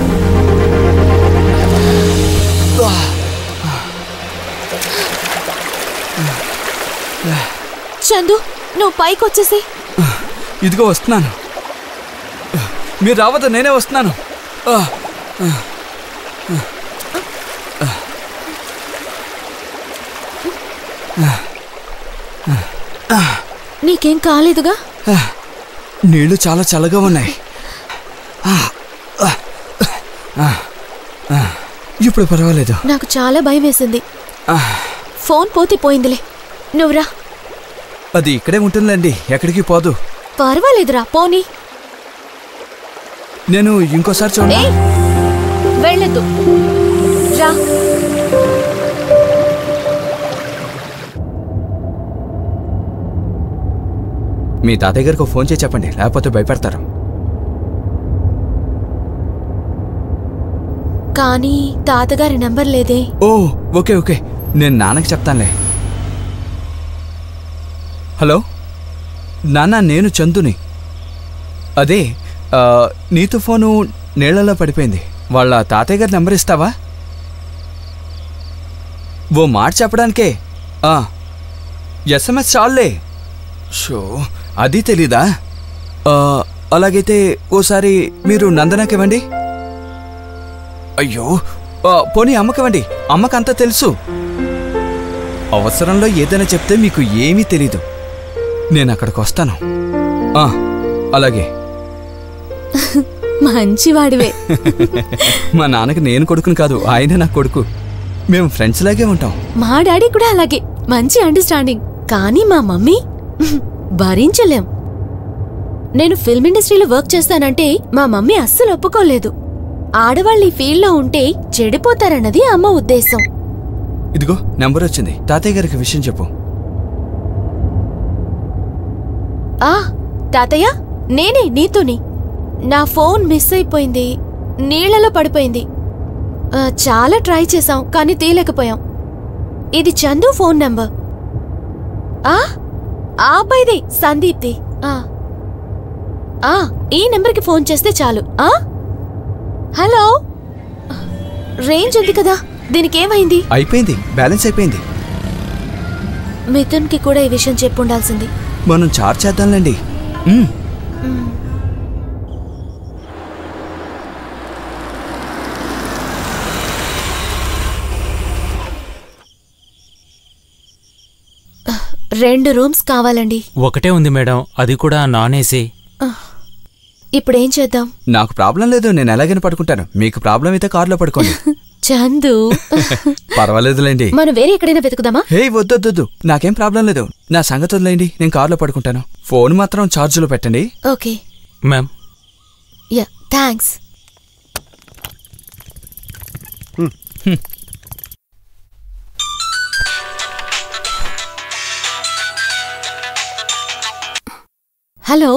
చందు, నువ్వు పైకి వచ్చేసి. ఇదిగో వస్తున్నాను. మీరు రావద్దు, నేనే వస్తున్నాను. నీకేం కాలేదుగా? నీళ్లు చాలా చల్లగా ఉన్నాయి. ఇప్పుడు పర్వాలేదు. నాకు చాలా భయం వేసింది. ఫోన్ పోతే పోయిందిలే, నువ్వురా. అది ఇక్కడే ఉంటుందండి, ఎక్కడికి పోదు. పర్వాలేదురా, పోనీ. నేను ఇంకోసారి చూడండి. వెళ్ళొద్దు, రా. మీ తాతయ్య గారికి ఫోన్ చేసి చెప్పండి, లేకపోతే భయపడతారు. కానీ తాతగారి నంబర్ లేదే. ఓ ఓకే ఓకే, నేను నాన్నకి చెప్తానులే. హలో నాన్న, నేను చందుని. అదే నీతో ఫోను నీళ్లలో పడిపోయింది. వాళ్ళ తాతయ్య గారి నెంబర్ ఇస్తావా? ఓ మాట చెప్పడానికే. SMS చాలులే. షో, అది తెలీదా? అలాగైతే ఓసారి మీరు నందనకి ఇవ్వండి. అయ్యో, పోనీ అమ్మకివ్వండి, అమ్మకంతా తెలుసు. అవసరంలో ఏదైనా చెప్తే మీకు ఏమీ తెలీదు. నేను అక్కడికి వస్తాను. అలాగే. మంచివాడివే. మా నాన్నకి నేను కొడుకుని కాదు, ఆయనే నా కొడుకు. మేము ఫ్రెండ్స్ లాగే ఉంటాం. మా డాడీ కూడా అలాగే, మంచి అండర్స్టాండింగ్. కానీ మా మమ్మీ భరించలేం. నేను ఫిల్మ్ ఇండస్ట్రీలో వర్క్ చేస్తానంటే మా మమ్మీ అస్సలు ఒప్పుకోలేదు. ఆడవాళ్ళు ఈ ఫీల్డ్లో ఉంటే చెడిపోతారన్నది అమ్మ ఉద్దేశం. ఇదిగో నెంబర్ వచ్చింది, తాతయ్య గారికి విషయం చెప్పు. తాతయ్య, నేనే నీతోని. నా ఫోన్ మిస్ అయిపోయింది, నీళ్లలో పడిపోయింది. చాలా ట్రై చేశాం కానీ తీయలేకపోయాం. ఇది చందు ఫోన్ నంబర్. అబ్బాయిది, సందీప్ది. ఈ నెంబర్కి ఫోన్ చేస్తే చాలు. హలో, రేంజ్ ఉంది కదా, దీనికేమైంది? అయిపోయింది, బ్యాలెన్స్ అయిపోయింది. మిథున్కి కూడా ఈ విషయం చెప్పుండాల్సింది. మనం చార్జ్ చేద్దాంలేండి. రెండు రూమ్స్ కావాలండి. ఒకటే ఉంది మేడం, అది కూడా నాన్ ఏసీ. ఇప్పుడేం చేద్దాం? నాకు ప్రాబ్లం లేదు, నేను ఎలాగైనా పడుకుంటాను. మీకు ప్రాబ్లం అయితే కారులో పడుకోండి. చందు, పర్వాలేదులేండి. మనం వేరే ఎక్కడైనా వెతుకుదామా? హే వద్దొద్దు, నాకేం ప్రాబ్లం లేదు. నా సంగతి వదిలేండి, నేను కారులో పడుకుంటాను. ఫోన్ మాత్రం ఛార్జ్లో పెట్టండి. Okay ma'am. Yeah, thanks. Hello.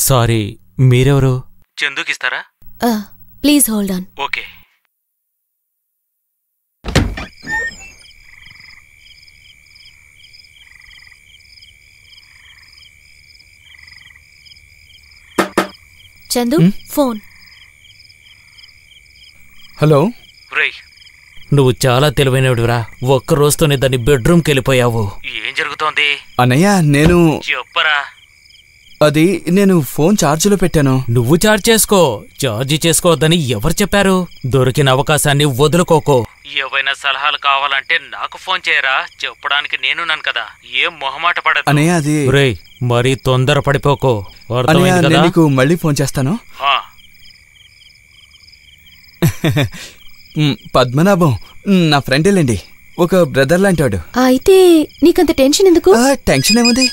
Sorry, మీరెవరు? చందుకిస్తారా? Please hold on. Okay. Chandu, phone. Hello. రేయ్, నువ్వు చాలా తెలివైనవిడిరా. ఒక్క రోజుతోనే దాన్ని బెడ్రూమ్కి వెళ్ళిపోయావు. ఏం జరుగుతోంది? అన్నయ్య, నేను చెప్పరా. అది నేను ఫోన్ ఛార్జీలో పెట్టాను. నువ్వు ఛార్జ్ చేసుకో. ఛార్జీ చేసుకోవద్దని ఎవరు చెప్పారు? దొరికిన అవకాశాన్ని వదులుకోకో. ఏవైనా సలహాలు కావాలంటే నాకు ఫోన్ చేయరా, చెప్పడానికి నేనున్నాను కదా. ఏం మొహమాట పడదు. అన్నయ్య, అది రేయ్, మరీ తొందర పడిపోకో. అన్నయ్య, నేను నీకు మళ్ళీ ఫోన్ చేస్తాను. పద్మనాభం నా ఫ్రెండేలేండి, ఒక బ్రదర్ లాంటివాడు. అయితే నీకంత టెన్షన్ ఎందుకు? టెన్షన్ ఏముంది.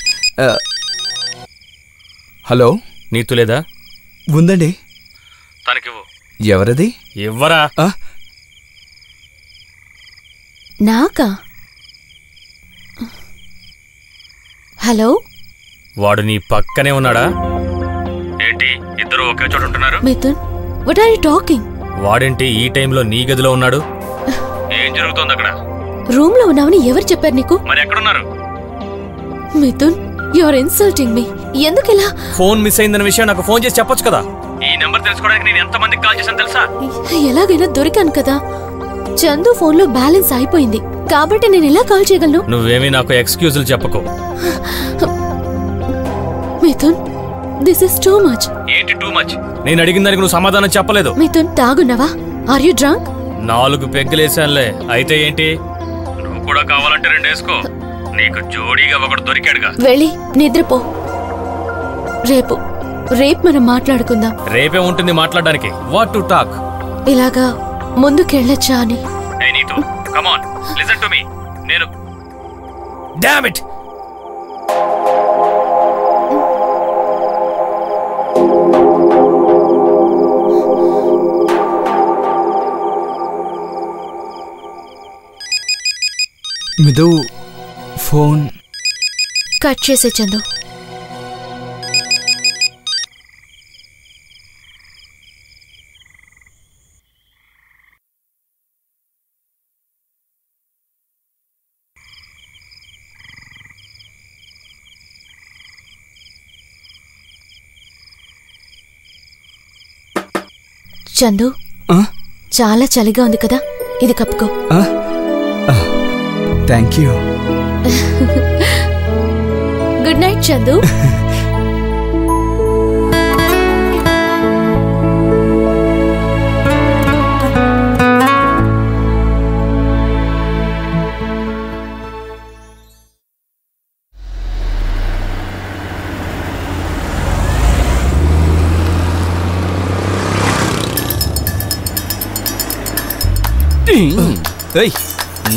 హలో. నీతు లేదా? ఉందండి. తనకివ్వు. ఎవరది? ఇవ్వరా. నాకా? హలో. వాడు నీ పక్కనే ఉన్నాడా? ఏంటి ఇద్దరు ఒకే చోట ఉంటున్నారు? Mithun, what are you talking? వాడేంటి ఈ టైంలో నీ గదిలో ఉన్నాడు? ఏం జరుగుతోంది అక్కడ? రూమ్ లో ఉన్నావని ఎవరు చెప్పారు నీకు? మరి ఎక్కడున్నారు? Mithun, you are insulting me. ఎందుకిలా? ఫోన్ మిస్ అయిందన్న విషయం నాకు ఫోన్ చేసి చెప్పొచ్చు కదా. ఈ నెంబర్ తెలుసుకోవడానికి నేను ఎంతమందికి కాల్ చేశాను తెలుసా? ఎలాగైనా దొరికాను కదా. చందు ఫోన్ లో బ్యాలెన్స్ అయిపోయింది కాబట్టి నేను ఎలా కాల్ చేయగలను? నువ్వేమీ నాకు ఎక్స్క్యూజులు చెప్పకు. Mithun, this is too much. ఏంటి టూ మచ్? నేను అడిగిన దానికి నువ్వు సమాధానం చెప్పలేదు. మిథున్, తాగున్నావా? Are you drunk? 4 పెగ్గులేసానులే. అయితే ఏంటి? నువ్వు కూడా కావాలంటే 2 వేసుకో. నీకు జోడీగా ఒకడు దొరికాడుగా. వెళ్ళి నిద్రపో. రేపు మనం మాట్లాడుకుందాం. రేపే ఉంటుంది మాట్లాడడానికి. What to talk? ఇలాగా ముందుకెళ్ళొచ్చా అని. Hey Neetu, come on, listen to me. నేను Damn it! Mithu, phone cut చేసే చందు. చందు, చాలా చలిగా ఉంది కదా, ఇది కప్పుకో. Thank you. Good night Chandu.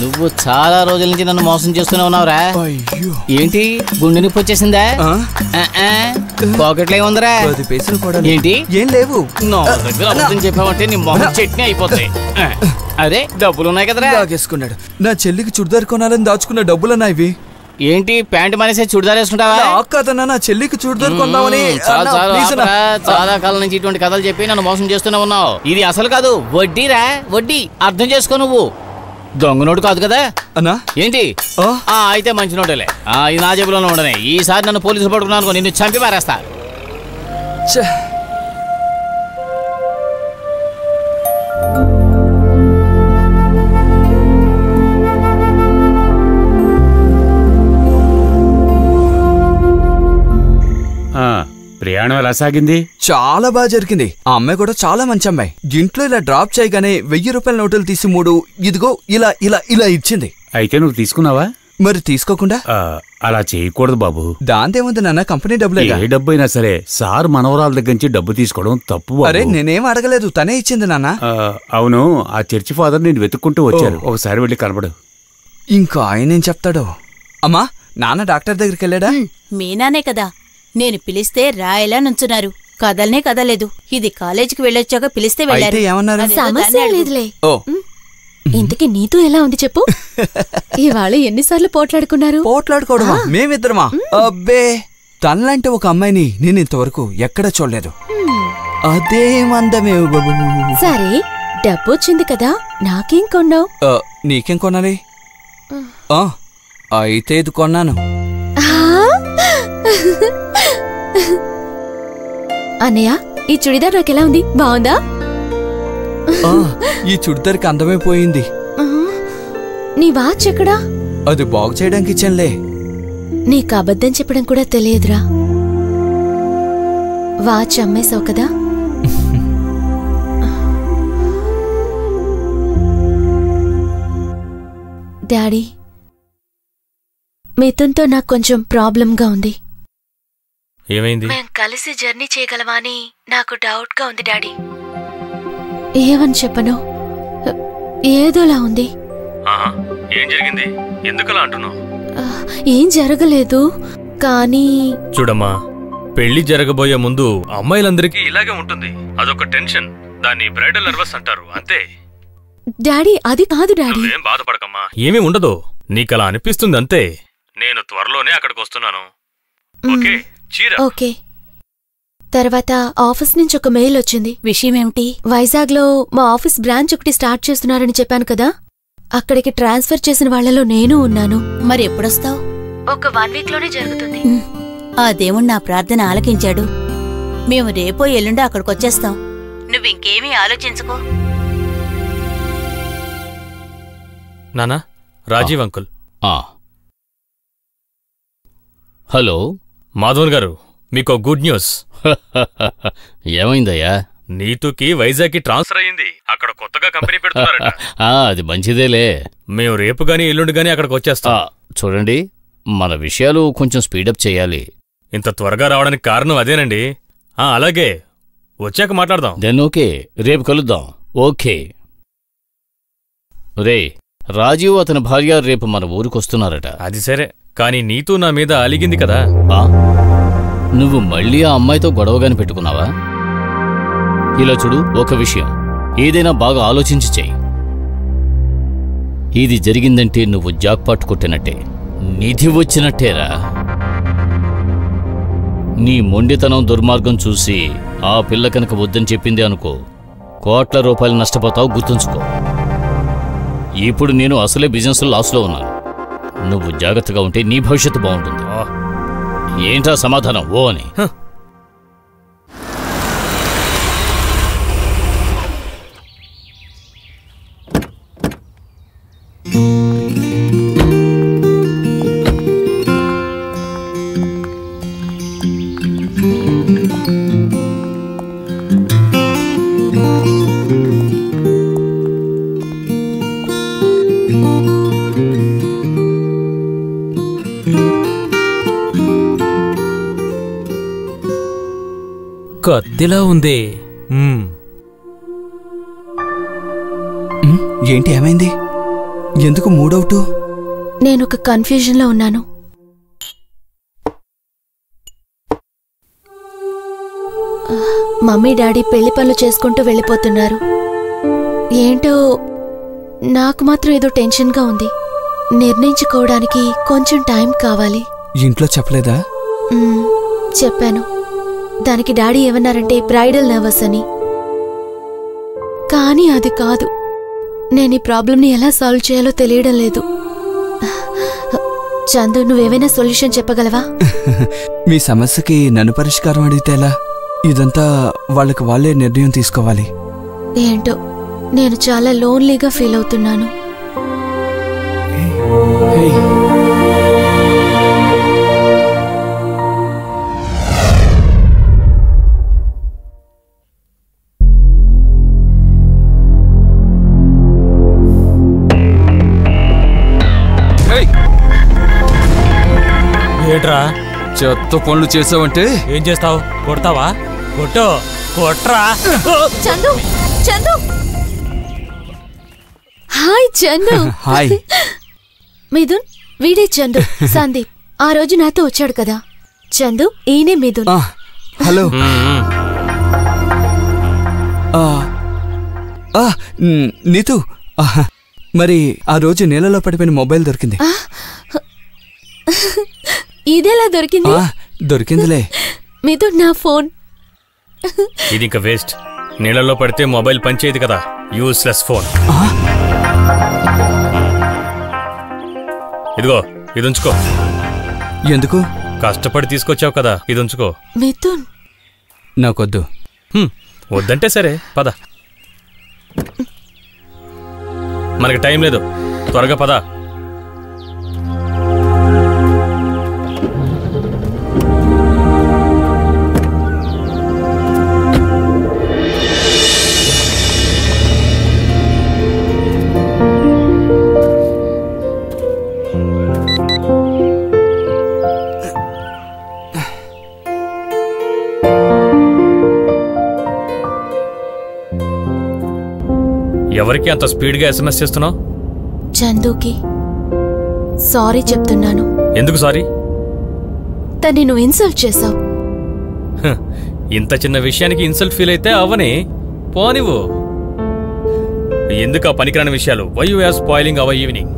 నువ్వు చాలా రోజుల నుంచి నన్ను మోసం చేస్తూనే ఉన్నావురా. ఏంటి, గుండె నొప్పి వచ్చేసిందా? పాకెట్లో ఏముందిరా? 10 పైసలు కూడా ఏంటి? ఏం లేవు. నా దగ్గర అబద్ధం చెప్పావంటే నీ మొహం చట్నీ అయిపోతాయి. అదే డబ్బులు ఉన్నాయి కదరా. దాగేసుకున్నాడు. నా చెల్లికి చుడిదార్ కొనాలని దాచుకున్న డబ్బులన్నా ఇవి. ఏంటి, ప్యాంటు మానేసే చుడిదార్ వేసుకుంటావా? కాదన్నా, నా చెల్లికి చుడిదార్ కొందామని. చాలా కాలం నుంచి ఇటువంటి కథలు చెప్పి నన్ను మోసం చేస్తూనే ఉన్నావు. ఇది అసలు కాదు, వడ్డీరా, వడ్డీ. అర్థం చేసుకో. నువ్వు దొంగ నోటు కాదు కదా అన్నా. ఏంటి? అయితే మంచి నోటలే. ఇది నా జేబులోనే ఉండనే. ఈసారి నన్ను పోలీసులు పట్టుకున్నాను, నిన్ను చంపి పారేస్తా. ప్రయాణం ఎలా సాగింది? చాలా బాగా జరిగింది. ఆ అమ్మాయి కూడా చాలా మంచి అమ్మాయి. ఇంట్లో ఇలా డ్రాప్ చేయగానే 1000 రూపాయల నోటులు తీసి 3 ఇదిగో ఇలా ఇలా ఇలా ఇచ్చింది. అయితే నువ్వు తీసుకున్నావా? మరి తీసుకోకుండా? అలా చేయకూడదు బాబు. దాంతేముంది నాన్న, కంపెనీ డబ్బులే. ఏ డబ్బు అయినా సరే సార్ మనవరాల దగ్గర నుంచి డబ్బు తీసుకోవడం తప్పు. అరే నేనేం అడగలేదు, తనే ఇచ్చింది నాన్న. అవును, ఆ చర్చి ఫాదర్ నేను వెతుక్కుంటూ వచ్చారు. ఒకసారి వెళ్ళి కనబడు. ఇంకా ఆయన ఏం చెప్తాడో. అమ్మా, నాన్న డాక్టర్ దగ్గరికి వెళ్ళాడా? మీ నానే కదా, నేను పిలిస్తే రాయలా నుంచున్నారు. కదలనే కదలేదు. ఇది కాలేజీకి వెళ్ళొచ్చాక పిలిస్తే వెళ్ళారు. ఏమన్నారు? సమస్య లేదులే. ఇంతకీ నీతో ఎలా ఉంది చెప్పు. ఇవాళ ఎన్నిసార్లు పోట్లాడుకున్నారు? పోట్లాడుకోవడమా? మేమిద్దరమా? అబ్బే, తనలాంటి ఒక అమ్మాయిని నేను ఇంతవరకు ఎక్కడా చూడలేదు. అదే మందమే. సరే, డబ్బు వచ్చింది కదా, నాకేం కొన్నావు? నీకేం కొనాలి? అయితే ఇది కొన్నాను. అన్నయ్య, ఈ చుడిదార్ నాకెలా ఉంది? బాగుందా? ఈ చుడిదార్కి అందమైపోయింది. నీ వాచ్ ఎక్కడా? అది బాగు చేయడానికి ఇచ్చానులే. నీకు అబద్ధం చెప్పడం కూడా తెలియదురా. వాచ్ అమ్మేశావు కదా? డాడీ, మిథున్తో నాకు కొంచెం ప్రాబ్లంగా ఉంది. ఏమైంది? మేం కలిసి జర్నీ చేయగలమా అని నాకు డౌట్గా ఉంది డాడీ. ఏమని చెప్పను, ఏదోలా ఉంది. ఏం జరిగింది? ఎందుకలా అంటున్నావు? ఏం జరగలేదు, కానీ చూడమ్మా, పెళ్లి జరగబోయే ముందు అమ్మాయిలందరికీ ఇలాగే ఉంటుంది. అదొక టెన్షన్. దాన్ని బ్రైడల్ నర్వస్ అంటారు, అంతే. డాడీ, అది కాదు డాడీ. ఏం బాధపడకమ్మా, ఏమీ ఉండదు. నీకలా అనిపిస్తుంది అంతే. నేను త్వరలోనే అక్కడికి వస్తున్నాను. ఓకే, చీర. ఓకే. తర్వాత ఆఫీస్ నుంచి ఒక మెయిల్ వచ్చింది. విషయమేమిటి? వైజాగ్లో మా ఆఫీస్ బ్రాంచ్ ఒకటి స్టార్ట్ చేస్తున్నారని చెప్పాను కదా, అక్కడికి ట్రాన్స్ఫర్ చేసిన వాళ్లలో నేను ఉన్నాను. మరి ఎప్పుడొస్తావు? ఒక 1 వీక్ లోనే జరుగుతుంది. ఆ దేవుడు నా ప్రార్థన ఆలకించాడు. మేము రేపో ఎల్లుండో అక్కడికొచ్చేస్తాం. నువ్వింకేమీ ఆలోచించుకో. నానా, రాజీవ్ అంకుల్. హలో మాధవన్ గారు, మీకు గుడ్ న్యూస్. ఏమైందయ్యా? నీతుకి వైజాగ్కి ట్రాన్స్ఫర్ అయ్యింది. అక్కడ కొత్తగా కంపెనీ పెడుతున్నారట. అది మంచిదేలే. మేము రేపు గానీ ఎల్లుండి గానీ అక్కడికి వచ్చేస్తాం. చూడండి, మన విషయాలు కొంచెం స్పీడప్ చేయాలి. ఇంత త్వరగా రావడానికి కారణం అదేనండి. అలాగే, వచ్చాక మాట్లాడదాం. దెన్ ఓకే, రేపు కలుద్దాం. ఓకే. రే, రాజీవ్ అతని భార్య రేపు మన ఊరికొస్తున్నారట. అది సరే, కానీ నీతూ నా మీద అలిగింది కదా. నువ్వు మళ్ళీ ఆ అమ్మాయితో గొడవగాని పెట్టుకున్నావా? ఇలా చూడు, ఒక విషయం ఏదైనా బాగా ఆలోచించి చెయ్యి. ఇది జరిగిందంటే నువ్వు జాక్పాట్ కొట్టినట్టే, నిధి వచ్చినట్టేరా. నీ మొండితనం దుర్మార్గం చూసి ఆ పిల్ల కనుక వద్దని చెప్పింది అనుకో, కోట్ల రూపాయలు నష్టపోతావు, గుర్తుంచుకో. ఇప్పుడు నేను అసలే బిజినెస్ లాస్లో ఉన్నాను. నువ్వు జాగ్రత్తగా ఉంటే నీ భవిష్యత్తు బాగుంటుంది. ఏంటా సమాధానం? ఓ అని. కత్తిలా ఉంది. ఏంటి, ఏమైంది? ఎందుకు మూడవుట్? నేనొక కన్ఫ్యూజన్లో ఉన్నాను. మమ్మీ డాడీ పెళ్లి పనులు చేసుకుంటూ వెళ్ళిపోతున్నారు. ఏంటో నాకు మాత్రం ఏదో టెన్షన్గా ఉంది. నిర్ణయించుకోవడానికి కొంచెం టైం కావాలి. ఇంట్లో చెప్పలేదా? చెప్పాను. దానికి డాడీ ఏమన్నారంటే బ్రైడల్ నర్వస్ అని. కానీ అది కాదు. నేను ఈ ప్రాబ్లంని ఎలా సాల్వ్ చేయాలో తెలియడం లేదు. చందు, నువ్వేమైనా సొల్యూషన్ చెప్పగలవా? మీ సమస్యకి నన్ను పరిష్కారం అడిగితే ఎలా? ఇదంతా వాళ్ళకి వాళ్ళే నిర్ణయం తీసుకోవాలి. ఏంటో నేను చాలా లోన్లీగా ఫీల్ అవుతున్నాను. ఏట్రా చెత్త పనులు చేసావంటే ఏం చేస్తావు? కొడతావా? కొట్టు, కొట్రా. చందు, చందు. హాయ్ చందు. హాయ్ మిథున్, వీడే చందు. సందీప్ ఆ రోజు నాతో వచ్చాడు కదా. చందు, ఈయనే మిథున్. హలో. నీతు, మరి ఆ రోజు నీళ్ళలో పడిపోయిన మొబైల్ దొరికింది. ఇదేలా దొరికింది? దొరికిందిలే. మిథున్ నా ఫోన్. ఇది ఇంకా వేస్ట్. నీళ్ళల్లో పడితే మొబైల్ పనిచేయదు కదా. Useless phone. ఇదిగో ఇది ఉంచుకో. ఎందుకు? కష్టపడి తీసుకొచ్చావు కదా, ఇది ఉంచుకో. మిథున్ నాకొద్దు. వద్దంటే సరే పద. మనకి టైం లేదు, త్వరగా పద. ఎవరికి అంత స్పీడ్గా ఎస్ఎంఎస్ చేస్తున్నావు? చందుకి సారీ చెప్తున్నాను. ఎందుకు సారీ? తన్ని నువ్వు ఇన్సల్ట్ చేసావు. ఇంత చిన్న విషయానికి ఇన్సల్ట్ ఫీల్ అయితే అవని పోనివ్వు. ఎందుకు ఆ పనికిరాని విషయాలు? Why you are spoiling our evening?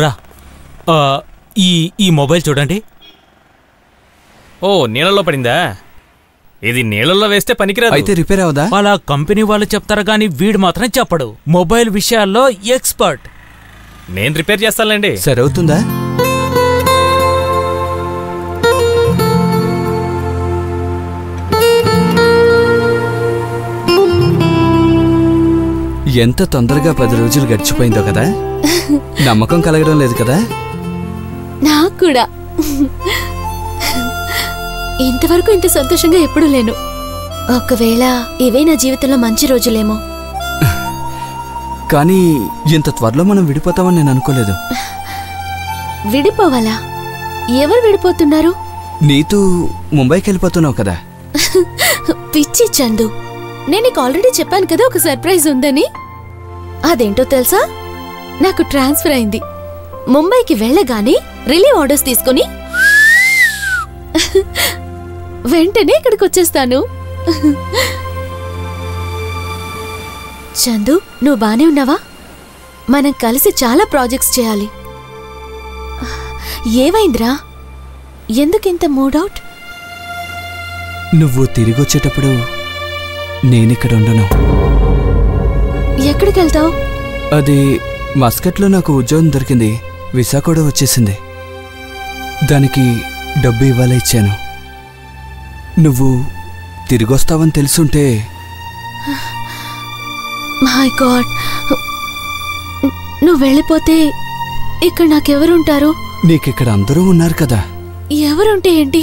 రా, ఈ మొబైల్ చూడండి. ఓ, నీళ్ళల్లో పడిందా? ఇది నీళ్ళల్లో వేస్తే పనికిరాదు. అయితే రిపేర్ అవదా? అలా కంపెనీ వాళ్ళు చెప్తారు గాని వీడు మాత్రం చెప్పడు. మొబైల్ విషయాల్లో ఎక్స్పర్ట్. నేను రిపేర్ చేస్తానులేండి. సరే, అవుతుందా? ఎంత తొందరగా 10 రోజులు గడిచిపోయిందో కదా. నమ్మకం కలగడం లేదు కదా. నాకు కూడా. ఇంతవరకు ఇంత సంతోషంగా ఎప్పుడూ లేను. ఒకవేళ ఇవే నా జీవితంలో మంచి రోజులేమో. కానీ ఇంత త్వరలో మనం విడిపోతామని నేను అనుకోలేదు. విడిపోవాలా? ఎవరు విడిపోతున్నారు? నీతూ ముంబైకి వెళ్ళిపోతున్నావు కదా. పిచ్చి చందు, నేను నీకు ఆల్రెడీ చెప్పాను కదా ఒక సర్ప్రైజ్ ఉందని. అదేంటో తెలుసా? నాకు ట్రాన్స్ఫర్ అయింది. ముంబైకి వెళ్ళగానే రిలీవ్ ఆర్డర్స్ తీసుకుని వెంటనే ఇక్కడికి వచ్చేస్తాను. చందు, నువ్వు బానే ఉన్నావా? మనం కలిసి చాలా ప్రాజెక్ట్స్ చేయాలి. ఏమైందిరా? ఎందుకింత మూడౌట్? నువ్వు తిరిగి వచ్చేటప్పుడు నేనిక్కడ ఉండను. ఎక్కడికి వెళ్తావు? అది మస్కట్లో నాకు ఉద్యోగం దొరికింది. వీసా కూడా వచ్చేసింది. దానికి డబ్బు ఇవ్వాలా ఇచ్చాను. నువ్వు తిరిగొస్తావని తెలుసుంటే. మై గాడ్, నువ్వు వెళ్ళిపోతే ఇక్కడ నాకెవరుంటారు? నీకిక్కడ అందరూ ఉన్నారు కదా. ఎవరుంటే ఏంటి?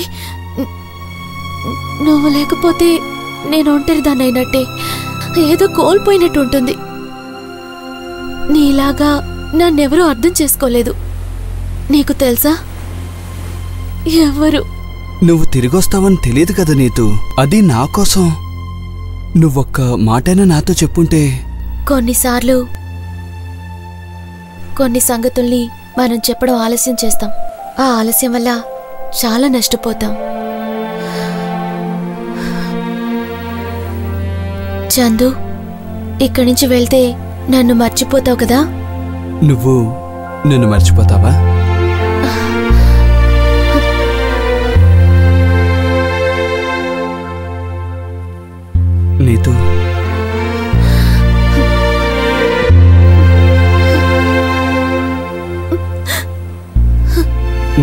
నువ్వు లేకపోతే నేను ఒంటరిదాన్ని అయినట్టే. ఏదో కోల్పోయినట్టు ఉంటుంది. నీలాగా నన్నెవరూ అర్థం చేసుకోలేదు. నీకు తెలుసా? ఎవరు? నువ్వు తిరిగొస్తావని తెలియదు కదా నీతూ. అది నా కోసం. నువ్వొక్క మాటైనా నాతో చెప్పుంటే. కొన్నిసార్లు కొన్ని సంగతుల్ని మనం చెప్పడం ఆలస్యం చేస్తాం. ఆ ఆలస్యం వల్ల చాలా నష్టపోతాం. చందు, ఇక్కడి నుంచి వెళ్తే నన్ను మర్చిపోతావు కదా. నువ్వు నన్ను మర్చిపోతావా? Neetu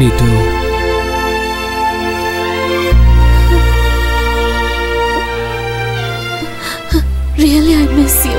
Neetu Really, I miss you.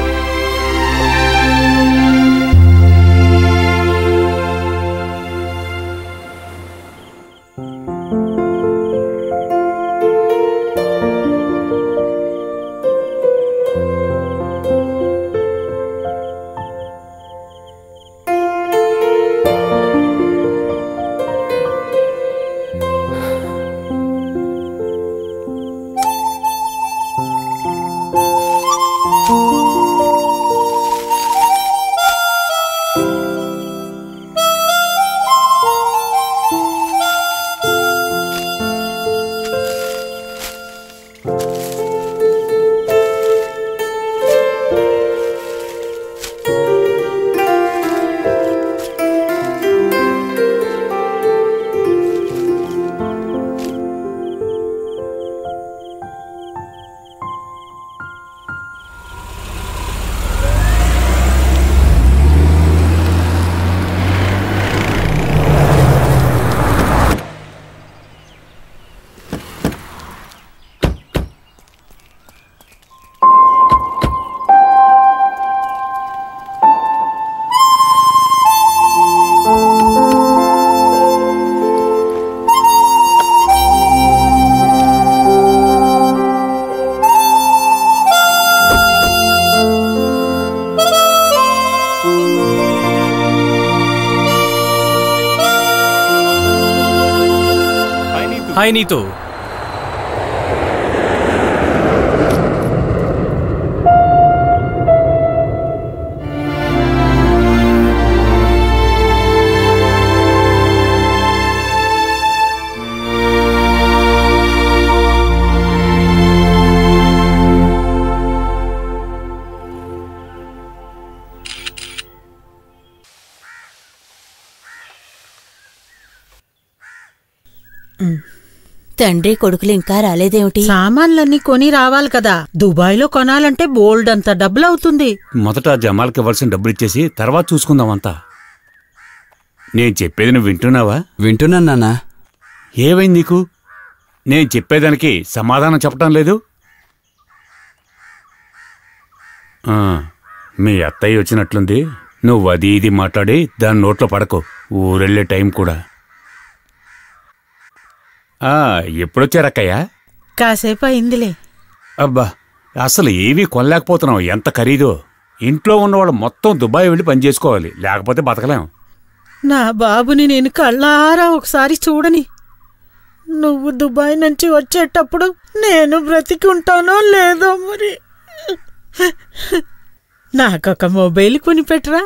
Hi Neetu. తండ్రి కొడుకులు ఇంకా రాలేదేమిటి? సామాన్లన్నీ కొని రావాలి కదా. దుబాయ్లో కొనాలంటే బోల్డ్ అంత డబ్బులవుతుంది. మొదట జమాల్కి ఇవ్వాల్సిన డబ్బులు ఇచ్చేసి తర్వాత చూసుకుందామంతా. నేను చెప్పేది నువ్వు వింటున్నావా? వింటున్నాను నాన్నా. ఏమైంది నీకు? నేను చెప్పేదానికి సమాధానం చెప్పటం లేదు. మీ అత్తయ్య వచ్చినట్లుంది. నువ్వు అది ఇది మాట్లాడి దాని నోట్లో పడకు. ఊరెళ్ళే టైం కూడా. ఎప్పుడొచ్చారక్కయ్యా? కాసేపు అయిందిలే. అబ్బా, అసలు ఏవీ కొనలేకపోతున్నావు. ఎంత ఖరీదో. ఇంట్లో ఉన్నవాళ్ళు మొత్తం దుబాయ్ వెళ్ళి పని చేసుకోవాలి, లేకపోతే బతకలేం. నా బాబుని నేను కళ్ళారా ఒకసారి చూడని. నువ్వు దుబాయ్ నుంచి వచ్చేటప్పుడు నేను బ్రతికి ఉంటానో లేదో మరి. నాకొక మొబైల్ కొనిపెట్టరా.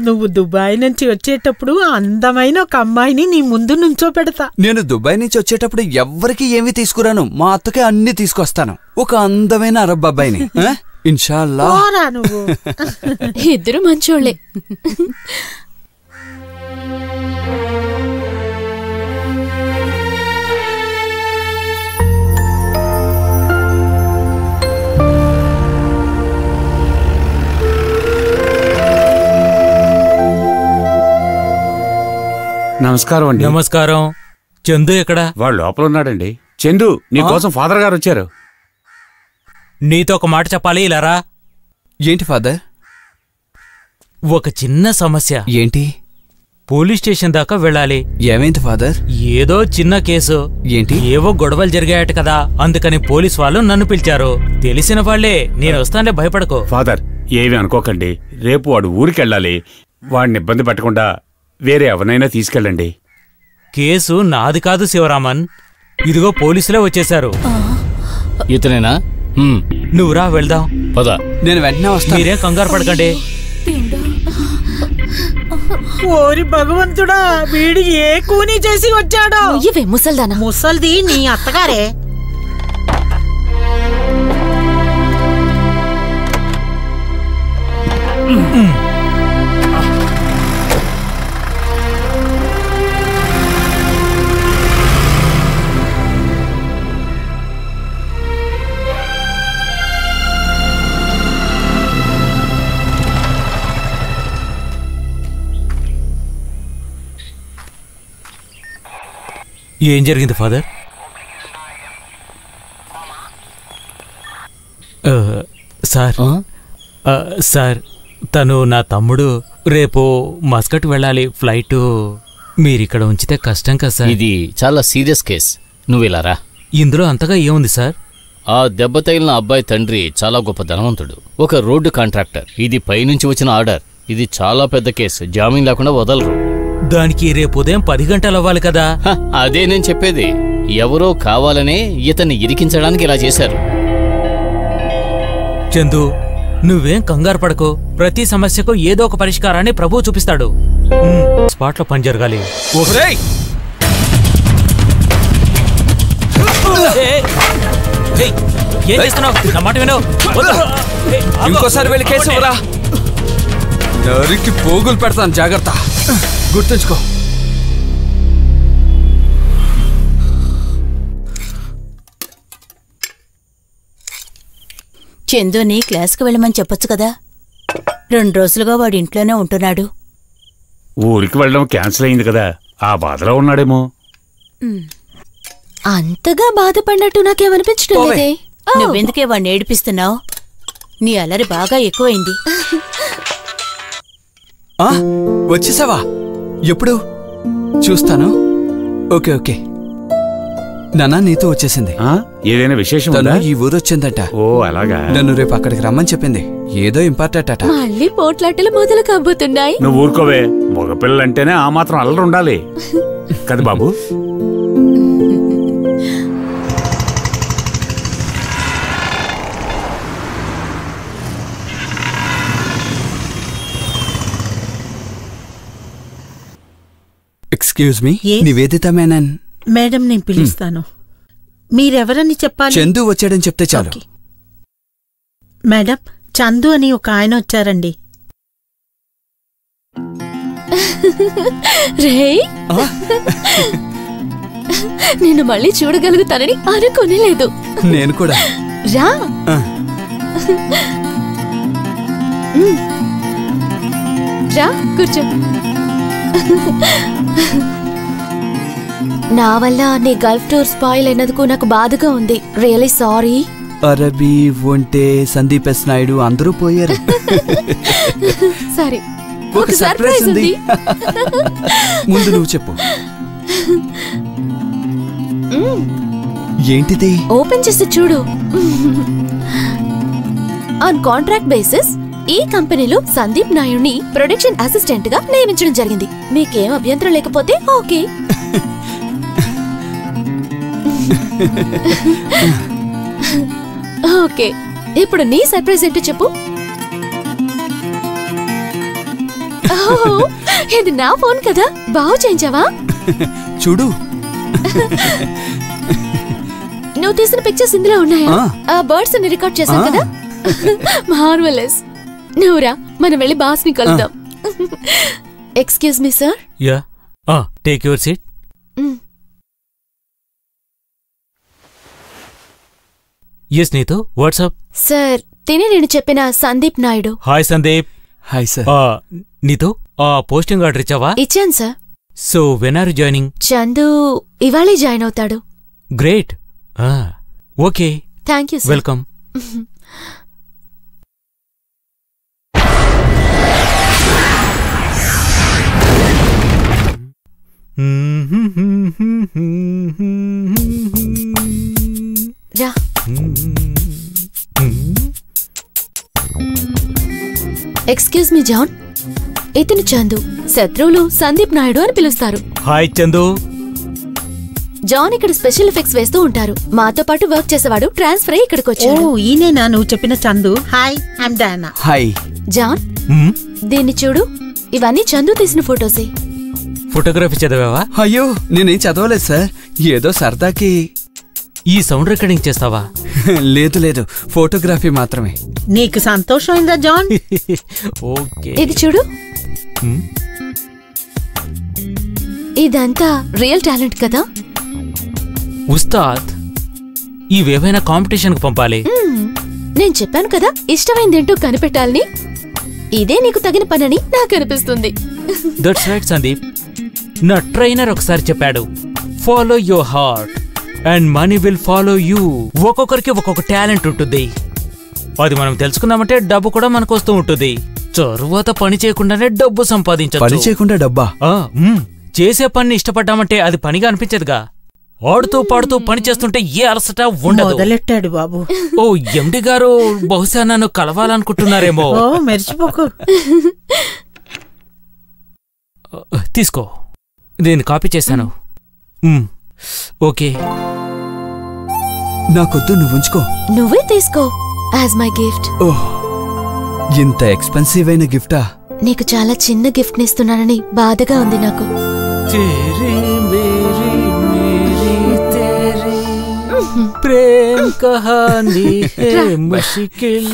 నువ్వు దుబాయ్ నుంచి వచ్చేటప్పుడు అందమైన ఒక అమ్మాయిని నీ ముందు నుంచో పెడతా. నేను దుబాయ్ నుంచి వచ్చేటప్పుడు ఎవ్వరికి ఏమీ తీసుకురాను. మా అత్తకే అన్ని తీసుకొస్తాను. ఒక అందమైన అరబ్ అబ్బాయిని. ఇన్షాల్లా. నువ్వు ఇద్దరు మంచోళ్లే. నమస్కారం అండి. నమస్కారం. చందు ఎక్కడా? వాడు లోపల ఉన్నాడండి. చందు, నీకోసం ఫాదర్ గారు వచ్చారు. నీతో ఒక మాట చెప్పాలి, ఇలారా. ఏంటి ఫాదర్? ఒక చిన్న సమస్య. ఏంటి? పోలీస్ స్టేషన్ దాకా వెళ్ళాలి. ఏమైంది ఫాదర్? ఏదో చిన్న కేసు. ఏంటి? ఏవో గొడవలు జరిగాయట కదా, అందుకని పోలీస్ వాళ్ళు నన్ను పిలిచారు. తెలిసిన వాళ్లే. నేను వస్తానులే, భయపడకో. ఫాదర్, ఏవి అనుకోకండి. రేపు వాడు ఊరికెళ్ళాలి. వాడిని ఇబ్బంది పెట్టకుండా వేరే ఎవరినైనా తీసుకెళ్ళండి. కేసు నాది కాదు శివరామన్. ఇదిగో పోలీసులే వచ్చేశారు. ఇతనేనా? నువ్వురా, వెళ్దాం. పద. నేను వెంటనే వస్తాను. మీరేం కంగారు పడకండి. ఓరి భగవంతుడా, వీడి ఏ కూని చేసి వచ్చాడో. ఇవే ముసల్దానా? ముసల్ది నీ అత్తగారే. ఏం జరిగింది ఫాదర్? సార్, తను నా తమ్ముడు. రేపు మస్కట్ వెళ్ళాలి ఫ్లైట్. మీరిక్కడ ఉంచితే కష్టం కదా సార్. ఇది చాలా సీరియస్ కేస్. నువ్విలారా. ఇందులో అంతగా ఏముంది సార్? ఆ దెబ్బ తగిలిన అబ్బాయి తండ్రి చాలా గొప్ప ధనవంతుడు, ఒక రోడ్డు కాంట్రాక్టర్. ఇది పైనుంచి వచ్చిన ఆర్డర్. ఇది చాలా పెద్ద కేసు. జామీన్ లేకుండా వదలరు. దానికి రేపు ఉదయం 10 గంటలు అవ్వాలి కదా. అదే నేను చెప్పేది. ఎవరో కావాలనే ఇతన్ని ఇరికించడానికి ఇలా చేశారు. చందు, నువ్వేం కంగారు పడకు. ప్రతి సమస్యకు ఏదో ఒక పరిష్కారాన్ని ప్రభువు చూపిస్తాడు. స్పాట్లో పని జరగాలి. ఏం చేస్తున్నావు? నా మాట వినవు. ఇంకోసారి వెళ్ళి కేసు ఇవ్వరా. నరికి పోగులు పెడతాను, జాగ్రత్త. గుర్తుంచుకో. చందుని క్లాస్కి వెళ్ళమని చెప్పొచ్చు కదా. 2 రోజులుగా వాడు ఇంట్లోనే ఉంటున్నాడు. ఊరికి వెళ్ళడం క్యాన్సిల్ అయింది కదా, ఆ బాధలో ఉన్నాడేమో. అంతగా బాధపడినట్టు నాకేమనిపించడం లేదే. నువ్వెందుకే వాడిని ఏడిపిస్తున్నావు? నీ అల్లరి బాగా ఎక్కువైంది. వచ్చేసావా? ఎప్పుడు? చూస్తాను. Okay okay. నాన్న నీతో వచ్చేసింది. ఏదైనా విశేషం? ఈ ఊరు వచ్చిందట. ఓ అలాగా. నన్ను రేపు అక్కడికి రమ్మని చెప్పింది. ఏదో ఇంపార్టెంట్ అట. మళ్ళీ పోట్లాటలు మొదలు కాబోతున్నాయి. నువ్వు ఊరుకోవే. మగపిల్లలంటేనే ఆ మాత్రం అల్లరి ఉండాలి కదా బాబు. Excuse me, Yes? Nivedita Menon. Madam నేను పిలుస్తాను. మీరెవరని చెప్పాలి? చందు వచ్చాడని చెప్తే చాలు. ఓకే. మేడం, చందు అని ఒక ఆయన వచ్చారండి. రేయ్, నిన్ను మళ్ళీ చూడగలుగుతానని అనుకోనేలేదు. నేను కూడా. రా. రా కూర్చో. నా వల్ల నీ గల్ఫ్ టూర్ స్పాయిల్ అయినందుకు నాకు బాధగా ఉంది. Really sorry. అరబీ, ఒంటే, సందీప్ ఎస్ నాయుడు అందరూ పోయారు. సరే, ఒక సర్ప్రైజ్ ఉంది. ముందు నువ్వు చెప్పు. ఏంటిది? ఓపెన్ చేసి చూడు. ఆన్ కాంట్రాక్ట్ బేసిస్ ఈ కంపెనీలో సందీప్ నాయుడిని ప్రొడక్షన్ అసిస్టెంట్ గా నియమించడం జరిగింది. మీకేం అభ్యంతరం లేకపోతే ఓకే. ఓకే, ఇప్పుడు నీ సర్ప్రైజ్ ఏంటో చెప్పు. ఇది నా ఫోన్ కదా, బాగు చేయించావా? చూడు, నువ్వు తీసిన పిక్చర్స్ ఇందులో ఉన్నాయా? ఆ బర్డ్స్ ని రికార్డ్ చేశాను కదా. మార్వెలస్. నువ్వురా, మనం వెళ్ళి బాస్ ని కలుద్దాం. Excuse me sir. Yeah, take your seat. Yes Neetu, what's up. Sir, తిని నేను చెప్పిన Sandeep Naidu. Hi Sandeep. Hi sir. Neetu, posting order ఇచ్చావా? ఇచ్చాను sir. So when are joining? Chandu ఇవాళే జాయిన్ అవుతాడు. Great. Okay, thank you sir. Welcome. రా. ఎక్స్క్యూజ్ మీ జాన్, ఇతను చందు. శత్రువులు సందీప్ నాయుడు అని పిలుస్తారు. హాయ్ చందు. జాన్ ఇక్కడ స్పెషల్ ఎఫెక్ట్స్ వేస్తూ ఉంటారు. మాతో పాటు వర్క్ చేసేవాడు ట్రాన్స్ఫర్ అయ్యి ఇక్కడికి వచ్చాడు. ఈయనేనా నువ్వు చెప్పిన Chandu? Hi, I'm Diana. Hi John, దీన్ని చూడు. ఇవన్నీ చందు తీసిన ఫోటోసే. ఫోటోగ్రఫీ చదివావా? అయ్యో, నేనేం చదవలేదు సార్, ఏదో సరదాకి. ఈ సౌండ్ రికార్డింగ్ చేస్తావా? లేదు లేదు, ఫోటోగ్రఫీ మాత్రమే. నీకు సంతోషమైందా జాన్? ఓకే. ఇది చూడు. ఇదంతా రియల్ టాలెంట్ కదా. ఉస్తాద్, ఇవేవైనా కాంపిటీషన్ కు పంపాలి. నేను చెప్పాను కదా, ఇష్టమైందేంటో కనిపెట్టాలని. ఇదే నీకు తగిన పనని నాకు అనిపిస్తుంది. That's right Sandeep. నా ట్రైనర్ ఒకసారి చెప్పాడు, follow your heart and money will follow you. ఒక్కొక్కరికి ఒక్కొక్క టాలెంట్ ఉంటుంది. అది మనం తెలుసుకున్నామంటే డబ్బు కూడా మనకు వస్తూ ఉంటుంది. తరువాత పని చేయకుండానే డబ్బు సంపాదించచ్చు. పని చేయకుండా డబ్బా? చేసే పని ఇష్టపడ్డామంటే అది పనిగా అనిపించదుగా. ఆడుతూ పాడుతూ పని చేస్తుంటే ఏ అలసట ఉండదు. మొదలెట్టాడు బాబు. ఓ ఎండి గారు బహుశా నన్ను కలవాలనుకుంటున్నారేమో. మెరిచిపోకు. తీసుకో, నేను కాపీ చేశాను. ఓకే. నాకొద్దు, నువ్వు ఉంచుకో. నువ్వే తీసుకో యాజ్ మై గిఫ్ట్. ఓహ్, ఇంత ఎక్స్పెన్సివ్ అయిన గిఫ్టా? నీకు చాలా చిన్న గిఫ్ట్ నిస్తున్నానని బాధగా ఉంది నాకు. ప్రేమ్ కహానీ హే ముష్కిల్.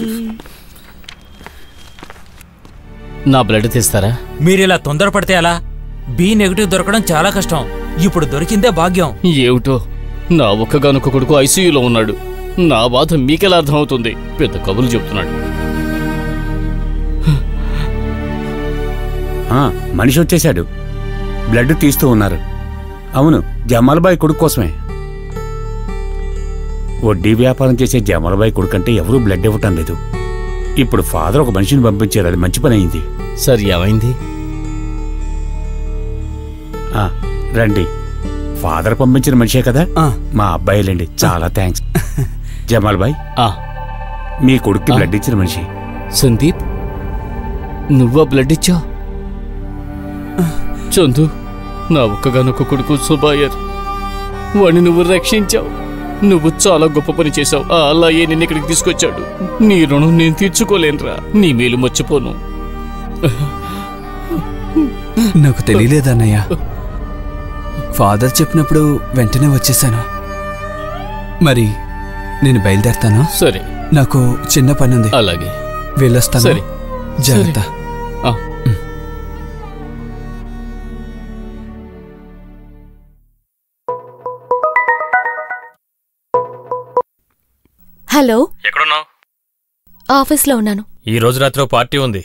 నా బ్లడ్ తీస్తారా? మీరిలా తొందరపడితే అలా? బి నెగటివ్ దొరకడం చాలా కష్టం. ఇప్పుడు దొరికిందే భాగ్యం. ఏమిటో, నా ఒక్కగానొక్క కొడుకు ఐసీయూలో ఉన్నాడు. నా బాధ మీకెలా అర్థమవుతుంది? పెద్ద కబుర్లు చెప్తున్నాడు. మనిషి వచ్చేశాడు. బ్లడ్ తీస్తూ ఉన్నారు. అవును, జమాల్బాయ్ కొడుకు కోసమే. వడ్డీ వ్యాపారం చేసే జమాల్బాయ్ కొడుకంటే ఎవరూ బ్లడ్ ఇవ్వటం లేదు. ఇప్పుడు ఫాదర్ ఒక మనిషిని పంపించారు. అది మంచి పని అయింది. సార్, ఏమైంది? రండి. ఫాదర్ పంపించిన మనిషే కదా, మా అబ్బాయిలండి. చాలా థ్యాంక్స్. జమాల్బాయ్, మీ కొడుక్కి బ్లడ్ ఇచ్చిన మనిషి. సందీప్, నువ్వా బ్లడ్ ఇచ్చా? చందు, నా ఒక్కగానొక్క కొడుకు సుబాయర్. వాణ్ణి నువ్వు రక్షించావు. నువ్వు చాలా గొప్ప పని చేశావు. అలా నిన్ను ఇక్కడికి తీసుకొచ్చాడు. నీ రుణం నేను తీర్చుకోలేనురా. నీ మేలు మర్చిపోను. నాకు తెలియలేదన్నయ్య. ఫాదర్ చెప్పినప్పుడు వెంటనే వచ్చేసాను. మరి నేను బయలుదేరతాను. సరే, నాకు చిన్న పని ఉంది. అలాగే వెళ్ళొస్తాను. సరే, జాగ్రత్త. హలో, ఎక్కడున్నావు? ఆఫీస్లో ఉన్నాను. ఈ రోజు రాత్రి పార్టీ ఉంది.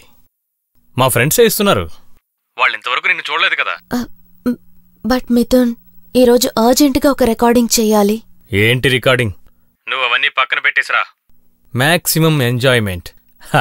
మా ఫ్రెండ్సే ఇస్తున్నారు. వాళ్ళు ఇంతవరకు నిన్ను చూడలేదు కదా. బట్ మిథున్, ఈరోజు అర్జెంటుగా ఒక రికార్డింగ్ చెయ్యాలి. ఏంటి రికార్డింగ్? నువ్వు అవన్నీ పక్కన పెట్టేసిరా. మాక్సిమం ఎంజాయ్మెంట్,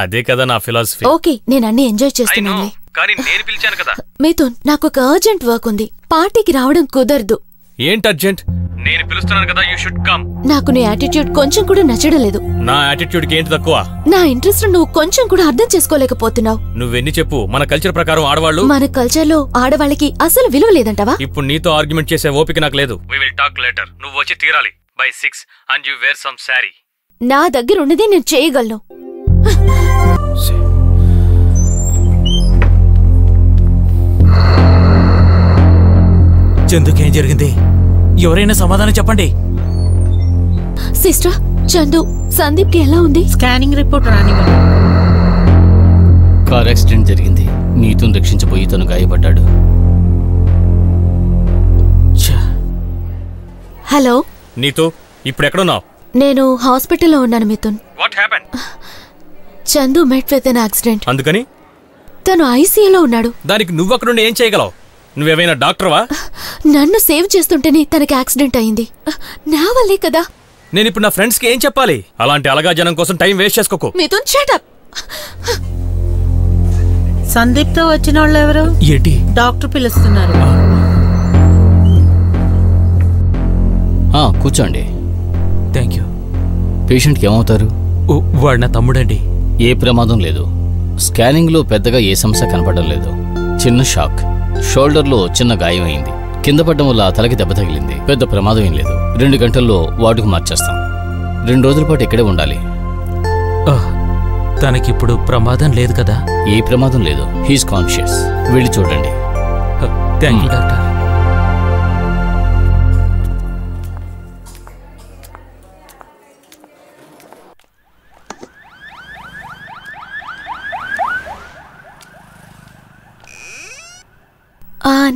అదే కదా నా ఫిలాసఫీ. ఓకే, నేను అన్ని ఎంజాయ్ చేస్తున్నాను. కానీ నేను పిలిచాను కదా. మిథున్, నాకు ఒక అర్జెంట్ వర్క్ ఉంది. పార్టీకి రావడం కుదరదు. ఏంటి అర్జెంట్? నేను పిలుస్తున్నాను కదా, యూ షుడ్ కమ్. నాకు నీ యాటిట్యూడ్ కొంచెం కూడా నచ్చడం లేదు. నా యాటిట్యూడ్కి ఏంటి తక్కువ? నా ఇంట్రెస్ట్ నువ్వు కొంచెం కూడా అర్థం చేసుకోలేకపోతున్నావు. నువ్వెన్ని చెప్పు, మన కల్చర్ ప్రకారం ఆడవాళ్ళు, మన కల్చర్ లో ఆడవాళ్ళకి అసలు విలువ లేదంటావా? ఇప్పుడు నీతో ఆర్గ్యుమెంట్ చేసే ఓపిక నాకు లేదు. We will talk later. నువ్వు వచ్చి తీరాలి by 6 and you wear some saree. నా దగ్గర ఉన్నది నేను చేయగలను. చందుకేం జరిగింది? ఎవరైనా సమాధానం చెప్పండి. సిస్టర్, చందు సందీప్ కి ఎలా ఉంది? స్కానింగ్ రిపోర్ట్ రానివ్వండి. కార్ యాక్సిడెంట్ జరిగింది. నీతును రక్షించబోయి తను గాయపడ్డాడు. హలో నీతు, ఇప్పుడు ఎక్కడున్నావు? నేను హాస్పిటల్లో ఉన్నాను Mithun. What happen? Chandu met with an accident. అందుకని తను ఐసీయూలో ఉన్నాడు. దానికి నువ్వు అక్కడుండి ఏం చేయగలవు? నువ్వేమైనా డాక్టర్వా? నన్ను సేవ్ చేస్తుంటేనే తనకి యాక్సిడెంట్ అయింది. నా వల్లే కదా. నేను ఇప్పుడు నా ఫ్రెండ్స్ కి ఏం చెప్పాలి? అలాంటి అలగా జనం కోసం టైం వేస్ట్ చేసుకోకు. Mithun, shut up. సందీప్ తో వచ్చిన వాళ్ళు ఎవరు? ఏంటి? డాక్టర్ పిలుస్తున్నారు. కూర్చోండి. Thank you. పేషెంట్కి ఏమవుతారు? వాడు నా తమ్ముడండి. ఏ ప్రమాదం లేదు. స్కానింగ్లో పెద్దగా ఏ సమస్య కనపడడం లేదు. చిన్న షాక్, షోల్డర్లో చిన్న గాయం అయింది. కింద పడ్డం వల్ల తలకి దెబ్బ తగిలింది. పెద్ద ప్రమాదం ఏం లేదు. 2 గంటల్లో వార్డుకు మార్చేస్తాం. 2 రోజుల పాటు ఇక్కడే ఉండాలి. తనకిప్పుడు ప్రమాదం లేదు కదా? ఏ ప్రమాదం లేదు. He's conscious. వెళ్ళి చూడండి. Thank you doctor.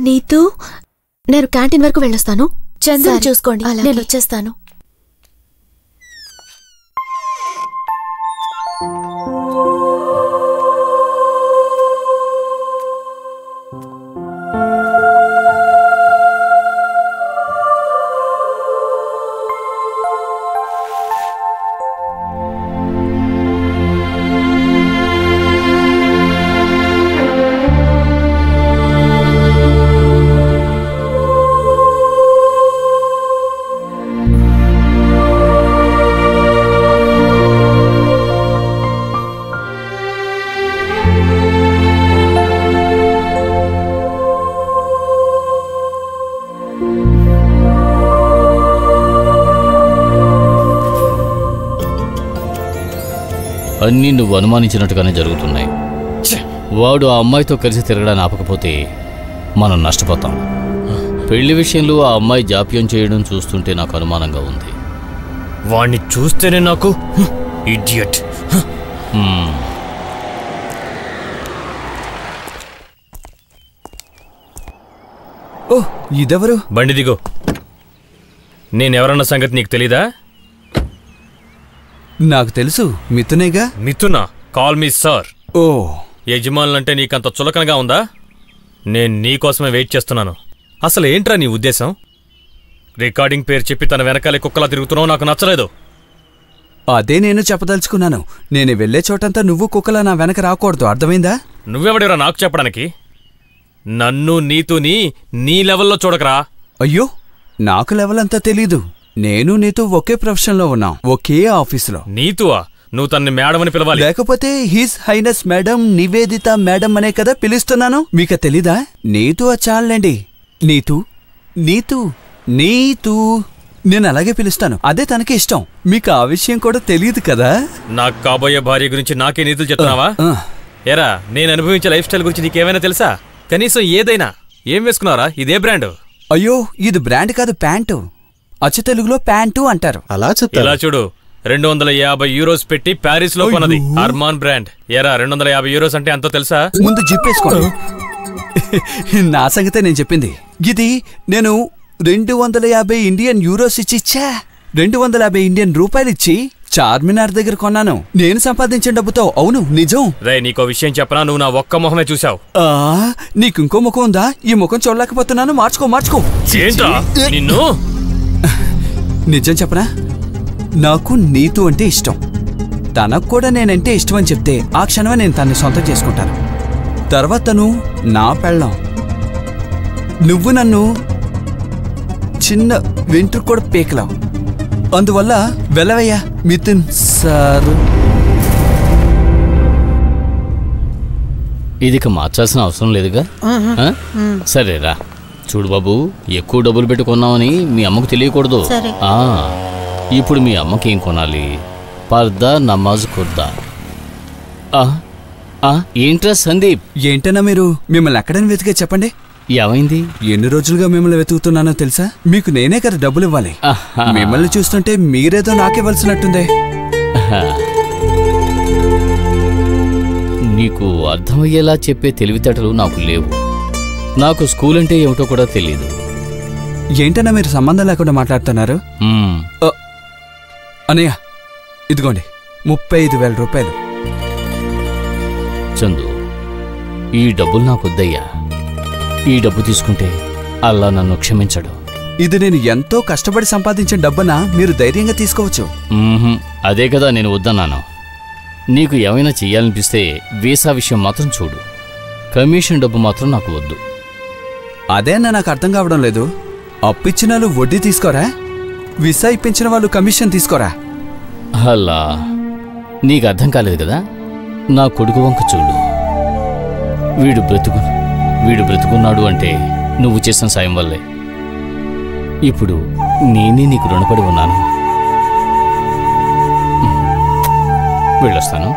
నీతు, నేను క్యాంటీన్ వరకు వెళ్ళొస్తాను. చంద్ర చూసుకోండి, నేను వచ్చేస్తాను. అన్నీ నువ్వు అనుమానించినట్టుగానే జరుగుతున్నాయి. వాడు ఆ అమ్మాయితో కలిసి తిరగడాన్ని ఆపకపోతే మనం నష్టపోతాం. పెళ్లి విషయంలో ఆ అమ్మాయి జాప్యం చేయడం చూస్తుంటే నాకు అనుమానంగా ఉంది. వాణ్ణి చూస్తేనే నాకు ఇడియట్. ఇదెవరు? బండి దిగో. నేనెవరన్న సంగతి నీకు తెలీదా? నాకు తెలుసు, మిథునేగా. మిథునా? Call me sir. ఓ, యజమానులంటే నీకంత చులకనగా ఉందా? నేను నీకోసమే వెయిట్ చేస్తున్నాను. అసలు ఏంట్రా నీ ఉద్దేశం? రికార్డింగ్ పేరు చెప్పి తన వెనకాలే కుక్కలా తిరుగుతున్నావు, నాకు నచ్చలేదు. అదే నేను చెప్పదలుచుకున్నాను. నేను వెళ్లే చోటంతా నువ్వు కుక్కలా నా వెనక రాకూడదు, అర్థమైందా? నువ్వెవడిరా నాకు చెప్పడానికి? నన్ను నీతుని నీ లెవెల్లో చూడకరా. అయ్యో, నాకు లెవెల్ అంతా తెలీదు. నేను నీతో ఒకే ప్రొఫెషన్లో ఉన్నాం, ఒకే ఆఫీసులో. నీతువా? నువ్వు తన్ని మేడం అని పిలవాలి. లేకపోతే his highness madam Nivedita madam అనే కదా పిలుస్తున్నాను. మీకు తెలీదా? నీతు చాలండి. నీతు నీతు నీతు నేను అలాగే పిలుస్తాను. అదే తనకి ఇష్టం. మీకు ఆ విషయం కూడా తెలియదు కదా? నాకు కాబోయే భార్య గురించి నాకే నీతులు చెప్తున్నావా? ఎరా, నేను అనుభవించే లైఫ్ స్టైల్ గురించి నీకేమైనా తెలుసా? కనీసం ఏదైనా ఏం వేసుకున్నారా? ఇదే బ్రాండ్. అయ్యో ఇది బ్రాండ్ కాదు, ప్యాంటు. అచ్చ తెలుగులో ప్యాంటు అంటారు. అలా చెప్తా. ఇలా చూడు, 250 యూరోస్ పెట్టి ప్యారిస్ లో కొన్నది అర్మాన్ బ్రాండ్. ఎరా 250 యూరోస్ అంటే ఎంతో తెలుసా? ముందు జిప్పేసుకోండి. నా సంగతే నేను చెప్పింది. ఇది నేను 250 ఇండియన్ యూరోస్ ఇచ్చిచ్చా 250 ఇండియన్ రూపాయలు ఇచ్చి చార్మినార్ దగ్గర కొన్నాను. నేను సంపాదించిన డబ్బుతో. అవును నిజం. రే నీకో విషయం చెప్పనా, నువ్వు నా ఒక్క మొహమే చూసావు. నీకు ఇంకో ముఖం ఉందా? ఈ ముఖం చూడలేకపోతున్నాను. మార్చుకో. ఏంట్రా నిన్ను? నిజం చెప్పనా, నాకు నీతు అంటే ఇష్టం. తనకు కూడా నేనంటే ఇష్టం అని చెప్తే ఆ క్షణమే నేను తన్ని సొంతం చేసుకుంటాను. తర్వాత తను నా పెళ్ళాం. నువ్వు నన్ను చిన్న వెంట్రుకు కూడా పీకలావు. అందువల్ల వెళ్ళవయ్యా మిథున్ సారు. ఇదిక మార్చాల్సిన అవసరం లేదుగా. సరేరా. చూడు బాబు, ఎక్కువ డబ్బులు పెట్టుకున్నామని మీ అమ్మకు తెలియకూడదు. ఇప్పుడు మీ అమ్మకి ఏం కొనాలి? పర్దా, నమాజ్, కుర్దా. ఏంట్రా సందీప్? ఏంటన్నా మీరు? మిమ్మల్ని ఎక్కడని వెతికే చెప్పండి. ఏమైంది? ఎన్ని రోజులుగా మిమ్మల్ని వెతుకుతున్నానో తెలుసా? మీకు నేనే కదా డబ్బులు ఇవ్వాలి. మిమ్మల్ని చూస్తుంటే మీరేదో నాకివ్వాల్సినట్టుందే. నీకు అర్థమయ్యేలా చెప్పే తెలివితేటలు నాకు లేవు. నాకు స్కూల్ అంటే ఏమిటో కూడా తెలియదు. ఏంటన్నా మీరు సంబంధం లేకుండా మాట్లాడుతున్నారు? అన్నయ్య ఇదిగోండి 35,000 రూపాయలు. చందు, ఈ డబ్బులు నాకొద్దయ్యా. ఈ డబ్బు తీసుకుంటే అల్లా నన్ను క్షమించడు. ఇది నేను ఎంతో కష్టపడి సంపాదించిన డబ్బునా మీరు ధైర్యంగా తీసుకోవచ్చు. అదే కదా నేను వద్దన్నాను. నీకు ఏమైనా చెయ్యాలనిపిస్తే వీసా విషయం మాత్రం చూడు. కమిషన్ డబ్బు మాత్రం నాకు వద్దు. అదేనా నాకు అర్థం కావడం లేదు. అప్పిచ్చిన వాళ్ళు వడ్డీ తీసుకోరా? వీసా ఇప్పించిన వాళ్ళు కమిషన్ తీసుకోరా? అలా నీకు అర్థం కాలేదు కదా. నా కొడుకు వంక చూడు. వీడు బ్రతుకున్నాడు అంటే నువ్వు చేసిన సాయం వల్లే. ఇప్పుడు నేనే నీకు రుణపడి ఉన్నాను. వెళ్ళొస్తాను.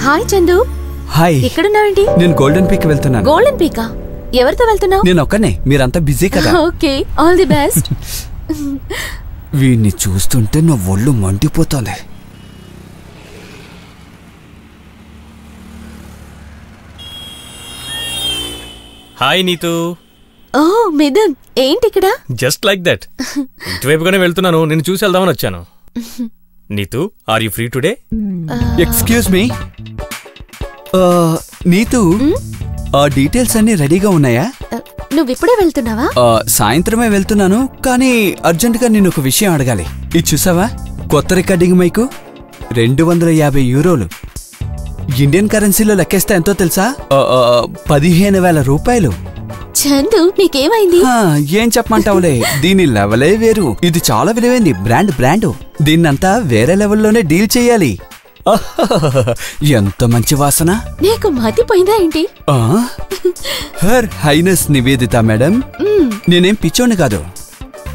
హాయ్ చందు. హాయ్. ఎక్కడున్నావేంటి? నేను గోల్డెన్ పీక్ వెళ్తున్నాను. గోల్డెన్ పీకా? ఎవరితో వెళ్తున్నావు? నేను ఒక్కనే. మీరంతా బిజీ కదా. Okay, all the best. వీడిని చూస్తుంటే నా ఒళ్ళు మండిపోతోంది. హాయ్ నీతు. ఓ మిథున్, ఏంటి ఇక్కడ? Just like that. ఇటువైపుగానే వెళ్తున్నాను, నిన్ను చూసి వెళ్దామని వచ్చాను. Neetu, are you free today? Excuse me. Neetu, ఆ డీటెయిల్స్ అన్ని రెడీగా ఉన్నాయా? నువ్విప్పుడే వెళ్తున్నావా? సాయంత్రమే వెళ్తున్నాను, కానీ అర్జెంటుగా నేను ఒక విషయం అడగాలి. ఇది చూసావా? కొత్త రికార్డింగ్ మైకు 250 యూరోలు. ఇండియన్ కరెన్సీలో లెక్కేస్తే ఎంతో తెలుసా? 15,000 రూపాయలు. చందు, నీకేమైంది? ఏం చెప్పమంటావులే, దీని లెవెలే వేరు. ఇది చాలా విలువైంది. బ్రాండ్. దీన్నంతా వేరే లెవెల్లోనే డీల్ చెయ్యాలి. ఎంత మంచి వాసన. నీకు మతిపోయిందా ఏంటి? హర్ హైనస్ నివేదిత మేడం, నేనేం పిచ్చోని కాదు.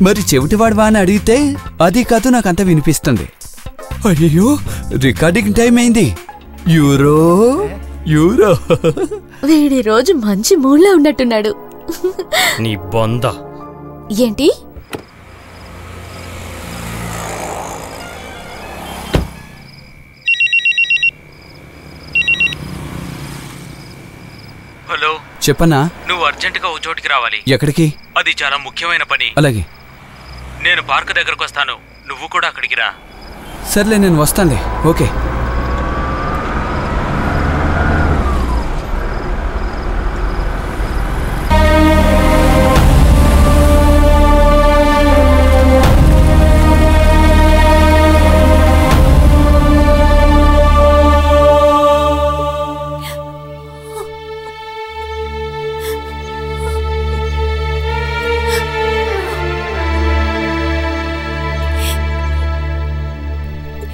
మరి చెవిటివాడువా అని అడిగితే అది కాదు, నాకంతా వినిపిస్తుంది. అయ్యో, రికార్డింగ్ టైం అయింది. యూరో. వీడి రోజు మంచి మూడ్లో ఉన్నట్టున్నాడు. నీ బొంద. ఏంటి? హలో, చెప్పన్నా. నువ్వు అర్జెంటుగా ఓ చోటికి రావాలి. ఎక్కడికి? అది చాలా ముఖ్యమైన పని. అలాగే. నేను పార్క్ దగ్గరకు వస్తాను, నువ్వు కూడా అక్కడికి రా. సర్లే, నేను వస్తానులే. ఓకే.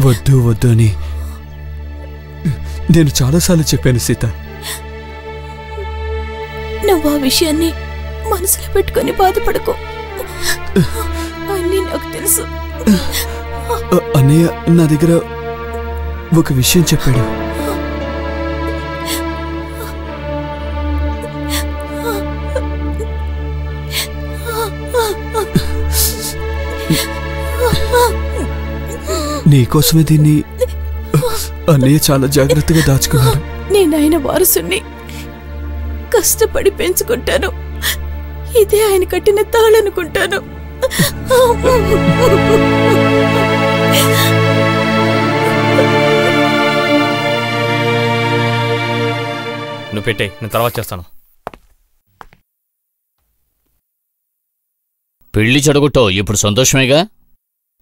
వద్దు వద్దు అని నేను చాలాసార్లు చెప్పాను సీత. నువ్వు ఆ విషయాన్ని మనసులో పెట్టుకొని బాధపడకు. అన్నీ నాకు తెలుసు. అన్నయ్య నా దగ్గర ఒక విషయం చెప్పాడు. నీకోసమే దీన్ని అన్నయ్య చాలా జాగ్రత్తగా దాచుకున్నాడు. నేను ఆయన వారసుని కష్టపడి పెంచుకుంటాను. ఇదే ఆయన కట్టిన తాళనుకుంటాను. నువ్వు పెట్టే, నేను తర్వాత చేస్తాను. పెళ్లి చెడగొట్టావు, ఇప్పుడు సంతోషమేగా?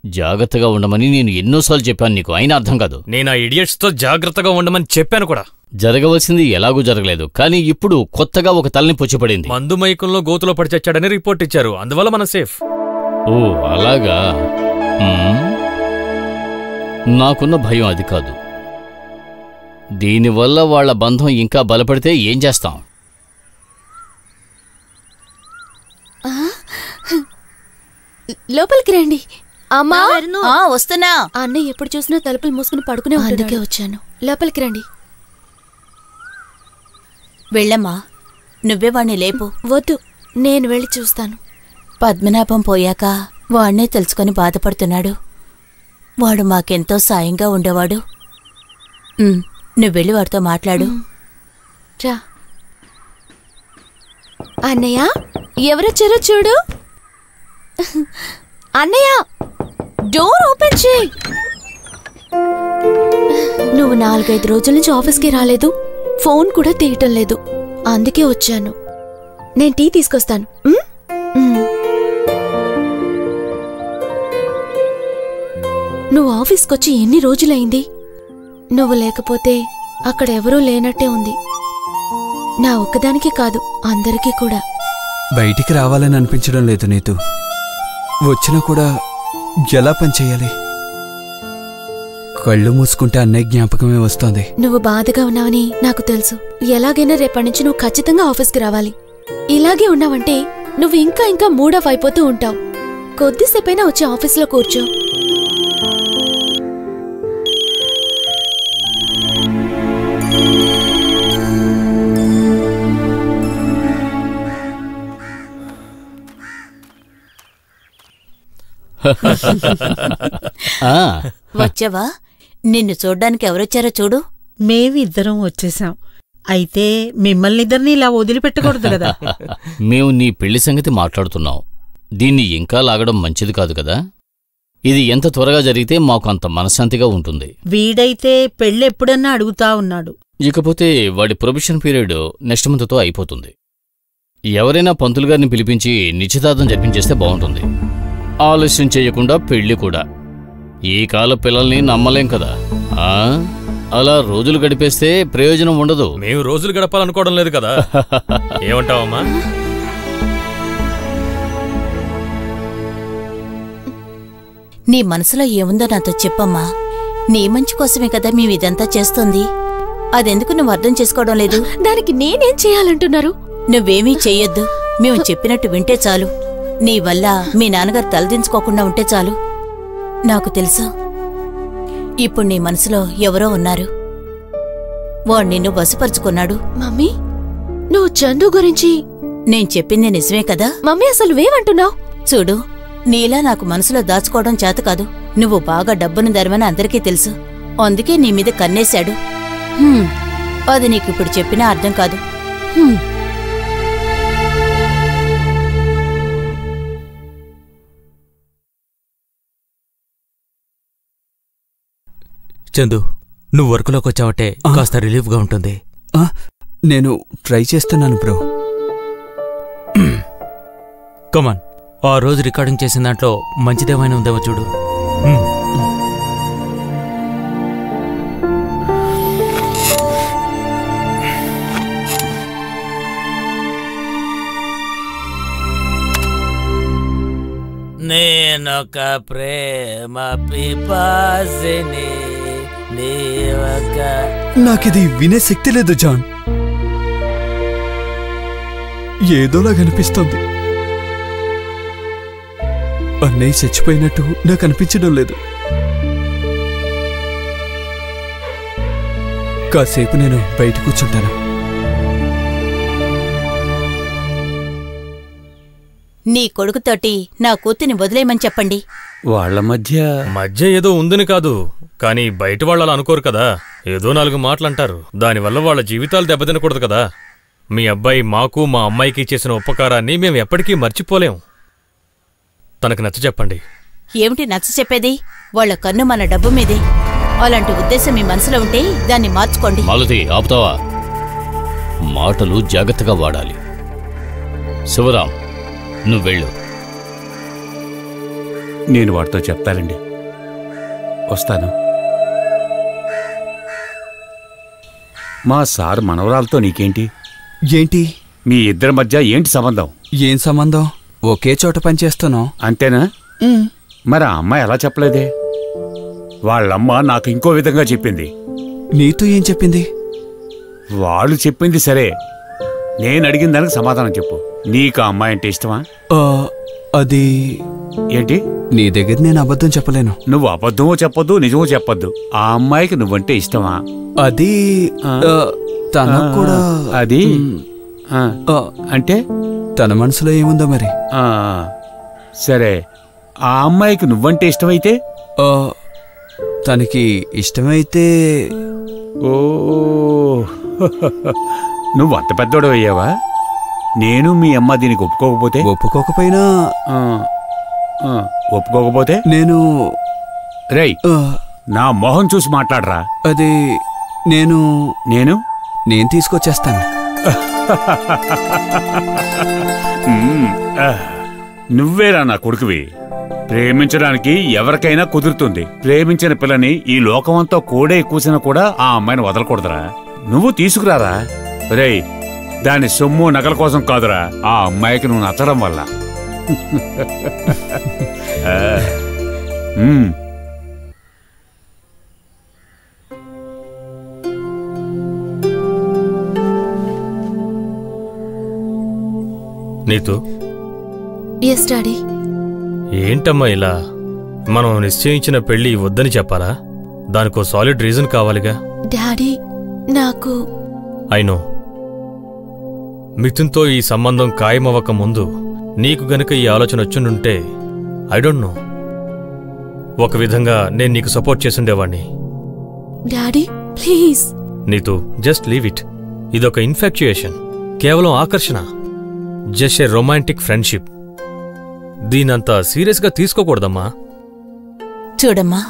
జాగ్రత్తగా ఉండమని నేను ఎన్నోసార్లు చెప్పాను నీకు, అయినా అర్థం కాదు. నేను ఆ ఇడియట్స్తో జాగ్రత్తగా ఉండమని చెప్పాను కూడా. జరగవలసింది ఎలాగూ జరగలేదు, కానీ ఇప్పుడు కొత్తగా ఒక తలని పొచ్చిపడింది. మందు మైకంలో గోతులో పడి చచ్చాడని రిపోర్ట్ ఇచ్చారు, అందువల్ల మనం సేఫ్. ఓ అలాగా. నాకున్న భయం అది కాదు. దీనివల్ల వాళ్ళ బంధం ఇంకా బలపడితే ఏం చేస్తాం? లోపలికి రండి. అమ్మా వస్తున్నా. అన్నయ్య ఎప్పుడు చూసినా తలుపులు మూసుకుని పడుకునే అందుకే వచ్చాను. లోపలికి రండి. వెళ్ళమ్మా, నువ్వే వాణ్ణి లేపు. వద్దు, నేను వెళ్ళి చూస్తాను. పద్మనాభం పోయాక వాణ్ణే తెలుసుకొని బాధపడుతున్నాడు. వాడు మాకెంతో సాయంగా ఉండేవాడు. నువ్వెళ్ళి వాడితో మాట్లాడు. రా. అన్నయ్య, ఎవరొచ్చారో చూడు. అన్నయ్య, డోర్ ఓపెన్ చేయి. నువ్వు 4-5 రోజుల నుంచి ఆఫీస్కి రాలేదు, ఫోన్ కూడా తీయటం లేదు. అందుకే వచ్చాను. నేను టీ తీసుకొస్తాను. నువ్వు ఆఫీస్కొచ్చి ఎన్ని రోజులైంది? నువ్వు లేకపోతే అక్కడ ఎవరూ లేనట్టే ఉంది. నా ఒక్కదానికి కాదు, అందరికీ కూడా. బయటికి రావాలని అనిపించడం లేదు నీతు. వచ్చినా కూడా ఎలా పనిచేయాలి? కళ్ళు మూసుకుంటే అన్నయ్య జ్ఞాపకమే వస్తోంది. నువ్వు బాధగా ఉన్నావని నాకు తెలుసు. ఎలాగైనా రేపటి నుంచి నువ్వు ఖచ్చితంగా ఆఫీస్కి రావాలి. ఇలాగే ఉన్నావంటే నువ్వు ఇంకా ఇంకా మూడఫ్ అయిపోతూ ఉంటావు. కొద్దిసేపైనా వచ్చి ఆఫీస్లో కూర్చో. వచ్చావా? నిన్ను చూడ్డానికి ఎవరొచ్చారో చూడు. మేమిద్దరం వచ్చేసాం. అయితే మిమ్మల్ని ఇద్దరిని ఇలా వదిలిపెట్టకూడదు కదా. మేము నీ పెళ్లి సంగతి మాట్లాడుతున్నాం. దీన్ని ఇంకా లాగడం మంచిది కాదు కదా. ఇది ఎంత త్వరగా జరిగితే మాకు అంత మనశ్శాంతిగా ఉంటుంది. వీడైతే పెళ్ళెప్పుడన్నా అడుగుతా ఉన్నాడు. ఇకపోతే వాడి ప్రొబిషన్ పీరియడ్ నెక్స్ట్ మంత్తో అయిపోతుంది. ఎవరైనా పంతులు గారిని పిలిపించి నిశ్చితార్థం జరిపించేస్తే బాగుంటుంది. ఆలస్యం చేయకుండా పెళ్లి కూడా. ఈ కాల పిల్లల్ని నమ్మలేం కదా. అలా రోజులు గడిపేస్తే ప్రయోజనం ఉండదు. మేము రోజులు గడపాలనుకోవడం లేదు కదా. ఏమంటావమ్మా? నీ మనసులో ఏముందో నాతో చెప్పమ్మా. నీ మంచి కోసమే కదా మేమిదంతా చేస్తోంది. అదెందుకు నువ్వు అర్థం చేసుకోవడం లేదు? దానికి నేనేం చేయాలంటున్నారు? నువ్వేమీ చెయ్యొద్దు. మేము చెప్పినట్టు వింటే చాలు. నీ వల్ల మీ నాన్నగారు తలదించుకోకుండా ఉంటే చాలు. నాకు తెలుసు, ఇప్పుడు నీ మనసులో ఎవరో ఉన్నారు. వాడు నిన్ను వశపరుచుకున్నాడు. మమ్మీ, నువ్వు చందు గురించి నేను చెప్పింది నిజమే కదా? మమ్మీ, అసలు వేమంటున్నావు? చూడు, నీలా నాకు మనసులో దాచుకోవడం చేత కాదు. నువ్వు బాగా డబ్బును ధరమని అందరికీ తెలుసు. అందుకే నీ మీద కన్నేశాడు. అది నీకిప్పుడు చెప్పినా అర్థం కాదు. చందు, నువ్వు వర్క్లోకి వచ్చావంటే కాస్త రిలీఫ్గా ఉంటుంది. నేను ట్రై చేస్తున్నాను బ్రో. కమాన్, ఆ రోజు రికార్డింగ్ చేసిన దాంట్లో మంచిదేమైనా ఉందేమో చూడు. నేనొక ప్రేమ పిపాసిని నీవొక. నాకిది వినే శక్తి లేదు జాన్. ఏదోలా కనిపిస్తోంది. అన్నయ్య చచ్చిపోయినట్టు నాకు అనిపించడం లేదు. కాసేపు నేను బయట కూర్చుంటాను. నీ కొడుకుతోటి నా కూతుని వదిలేయమని చెప్పండి. వాళ్ళ మధ్య ఏదో ఉందని కాదు, కానీ బయట వాళ్ళు అలా అనుకోరు కదా. ఏదో 4 మాటలంటారు. దానివల్ల వాళ్ళ జీవితాలు దెబ్బతినకూడదు కదా. మీ అబ్బాయి మాకు మా అమ్మాయికి చేసిన ఉపకారాన్ని మేము ఎప్పటికీ మర్చిపోలేం. తనకు నచ్చ చెప్పండి. ఏమిటి నచ్చ చెప్పేది? వాళ్ళ కన్ను మన డబ్బు మీదే. అలాంటి ఉద్దేశం మీ మనసులో ఉంటే దాన్ని మార్చుకోండి. మాలతి, ఆపుతావా? మాటలు జాగ్రత్తగా వాడాలి. శివరాం, నువ్వు వెళ్ళు. నేను వాడితో చెప్తానండి. వస్తాను. మా సార్ మనవరాలతో నీకేంటి? ఏంటి? మీ ఇద్దరి మధ్య ఏంటి సంబంధం? ఏం సంబంధం? ఒకే చోట పనిచేస్తున్నాం. అంతేనా? మరి ఆ అమ్మాయి ఎలా చెప్పలేదే? వాళ్ళమ్మ నాకు ఇంకో విధంగా చెప్పింది. నీతో ఏం చెప్పింది? వాళ్ళు చెప్పింది సరే, నేను అడిగిన దానికి సమాధానం చెప్పు. నీకు ఆ అమ్మాయి అంటే ఇష్టమా? అది ఏంటి? నీ దగ్గర నేను అబద్ధం చెప్పలేను. నువ్వు అబద్ధమో చెప్పొద్దు, నిజమో చెప్పొద్దు. ఆ అమ్మాయికి నువ్వంటే ఇష్టమా? అది తనకు కూడా. అది అంటే తన మనసులో ఏముందో మరి. సరే, ఆ అమ్మాయికి నువ్వంటే ఇష్టమైతే? తనకి ఇష్టమైతే. ఓ, నువ్వు అంత పెద్దోడు అయ్యావా? నేను మీ అమ్మ దీనికి ఒప్పుకోకపోయినా ఒప్పుకోకపోతే నేను రేయ్, నా మొహం చూసి మాట్లాడరా. అది నేను నేను నేను తీసుకొచ్చేస్తాను. నువ్వేరా నా కొడుకువి. ప్రేమించడానికి ఎవరికైనా కుదురుతుంది. ప్రేమించిన పిల్లని ఈ లోకమంతా కోడే కూసినా కూడా ఆ అమ్మాయిని వదలకూడదురా. నువ్వు తీసుకురారా. రేయ్, దాని సొమ్ము నగల కోసం కాదురా, ఆ అమ్మాయికి నువ్వు నచ్చడం వల్ల. నీతు. Yes daddy. ఏంటమ్మా ఇలా? మనం నిశ్చయించిన పెళ్లి వద్దని చెప్పాలా? దానికో సాలిడ్ రీజన్ కావాలిగా. డాడీ, నాకు అయినో మిథున్తో ఈ సంబంధం ఖాయమవ్వక ముందు నీకు గనుక ఈ ఆలోచన వచ్చుండుంటే ఐ డోంట్ నో, ఒక విధంగా నేను నీకు సపోర్ట్ చేసుండేవాణ్ణి. Daddy please. Neetu, just leave it. ఇదొక ఇన్ఫాక్చుయేషన్, కేవలం ఆకర్షణ, జస్ట్ ఏ రొమాంటిక్ ఫ్రెండ్షిప్. దీనంతా సీరియస్గా తీసుకోకూడదమ్మా. చూడమ్మా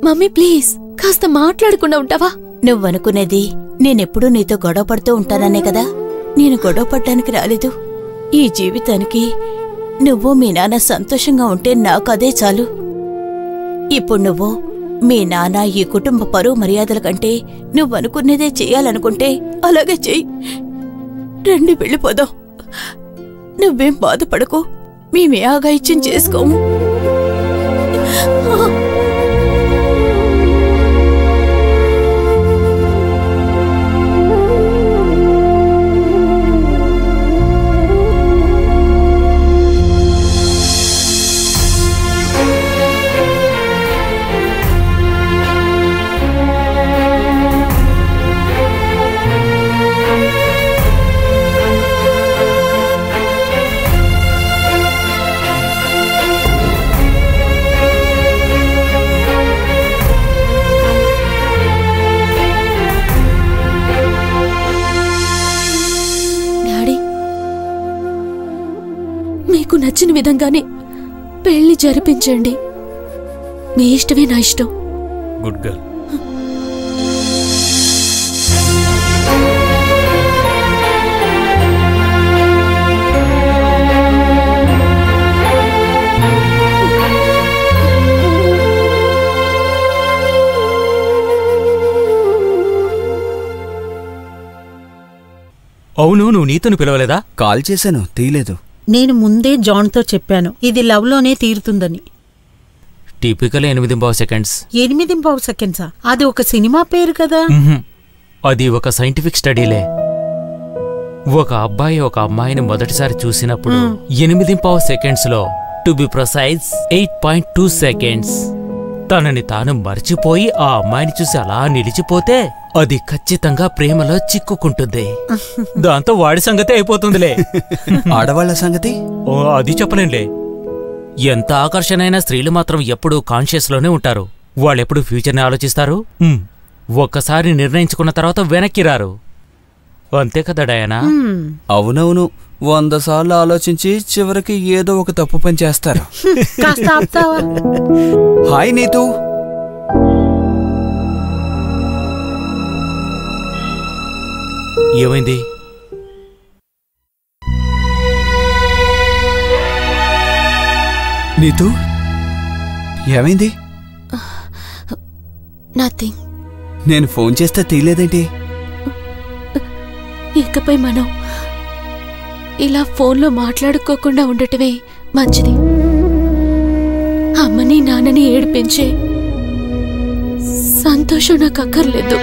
మమ్మీ ప్లీజ్, కాస్త మాట్లాడకుండా ఉంటావా? నువ్వనుకునేది నేనెప్పుడూ నీతో గొడవ పడుతూ ఉంటాననే కదా. నేను గొడవ పడ్డానికి రాలేదు. ఈ జీవితానికి నువ్వు మీ నాన్న సంతోషంగా ఉంటే నాకు అదే చాలు. ఇప్పుడు నువ్వు మీ నాన్న ఈ కుటుంబ పరువు మర్యాదల కంటే నువ్వనుకునేదే చెయ్యాలనుకుంటే అలాగే చెయ్యి. రండి వెళ్ళిపోదాం. నువ్వేం బాధపడకు, మేమే ఆగాయిత్యం చేసుకోము. మీకు నచ్చిన విధంగానే పెళ్లి జరిపించండి. మీ ఇష్టమే నా ఇష్టం. Good girl. అవును, నువ్వు నీతోని పిలవలేదా? కాల్ చేశాను, తీయలేదు. నేను ముందే జాన్తో చెప్పాను ఇది లవ్లోనే తీరుతుందని. Typical 8 seconds. 8 సెకండ్సా? అది ఒక సినిమా పేరు కదా. అది ఒక సైంటిఫిక్ స్టడీలే. ఒక అబ్బాయి ఒక అమ్మాయిని మొదటిసారి చూసినప్పుడు 8 సెకండ్స్ లో, టు బి ప్రిసైజ్ 8.2 సెకండ్స్, తనని తాను మర్చిపోయి ఆ అమ్మాయిని చూసి అలా నిలిచిపోతే అది ఖచ్చితంగా ప్రేమలో చిక్కుకుంటుంది. దాంతో వాడి సంగతి అయిపోతుందిలే. ఆడవాళ్ల సంగతి అది చెప్పలేంలే. ఎంత ఆకర్షణైన స్త్రీలు మాత్రం ఎప్పుడూ కాన్షియస్ లోనే ఉంటారు. వాళ్ళెప్పుడు ఫ్యూచర్ని ఆలోచిస్తారు. ఒక్కసారి నిర్ణయించుకున్న తర్వాత వెనక్కి రారు. అంతే కదా డయానా? అవునవును, 100 సార్లు ఆలోచించి చివరికి ఏదో ఒక తప్పు పని చేస్తారు. హాయ్ నీతూ. ఏమైంది? నీతూ ఏమైంది? నథింగ్. నేను ఫోన్ చేస్తే తీయలేదేంటి? ఇకపై మనం ఇలా ఫోన్లో మాట్లాడుకోకుండా ఉండటమే మంచిది. అమ్మని నాన్నని ఏడిపించే సంతోషం నాకు అక్కర్లేదు.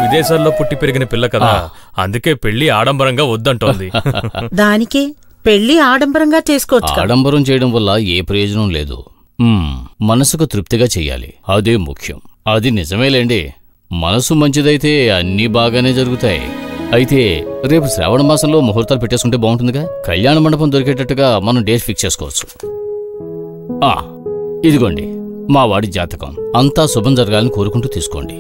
విదేశాల్లో పుట్టి పెరిగిన పిల్ల కదా, అందుకే పెళ్లి ఆడంబరంగా వద్దంటోంది. దానికే పెళ్లి ఆడంబరంగా చేసుకోవచ్చు. ఆడంబరం చేయడం వల్ల ఏ ప్రయోజనం లేదు. మనసుకు తృప్తిగా చెయ్యాలి, అదే ముఖ్యం. అది నిజమేలేండి. మనసు మంచిదైతే అన్నీ బాగానే జరుగుతాయి. అయితే రేపు శ్రావణ మాసంలో ముహూర్తాలు పెట్టేసుకుంటే బాగుంటుందిగా. కళ్యాణ మండపం దొరికేటట్టుగా మనం డేట్ ఫిక్స్ చేసుకోవచ్చు. ఇదిగోండి మా వాడి జాతకం. అంతా శుభం జరగాలని కోరుకుంటూ తీసుకోండి.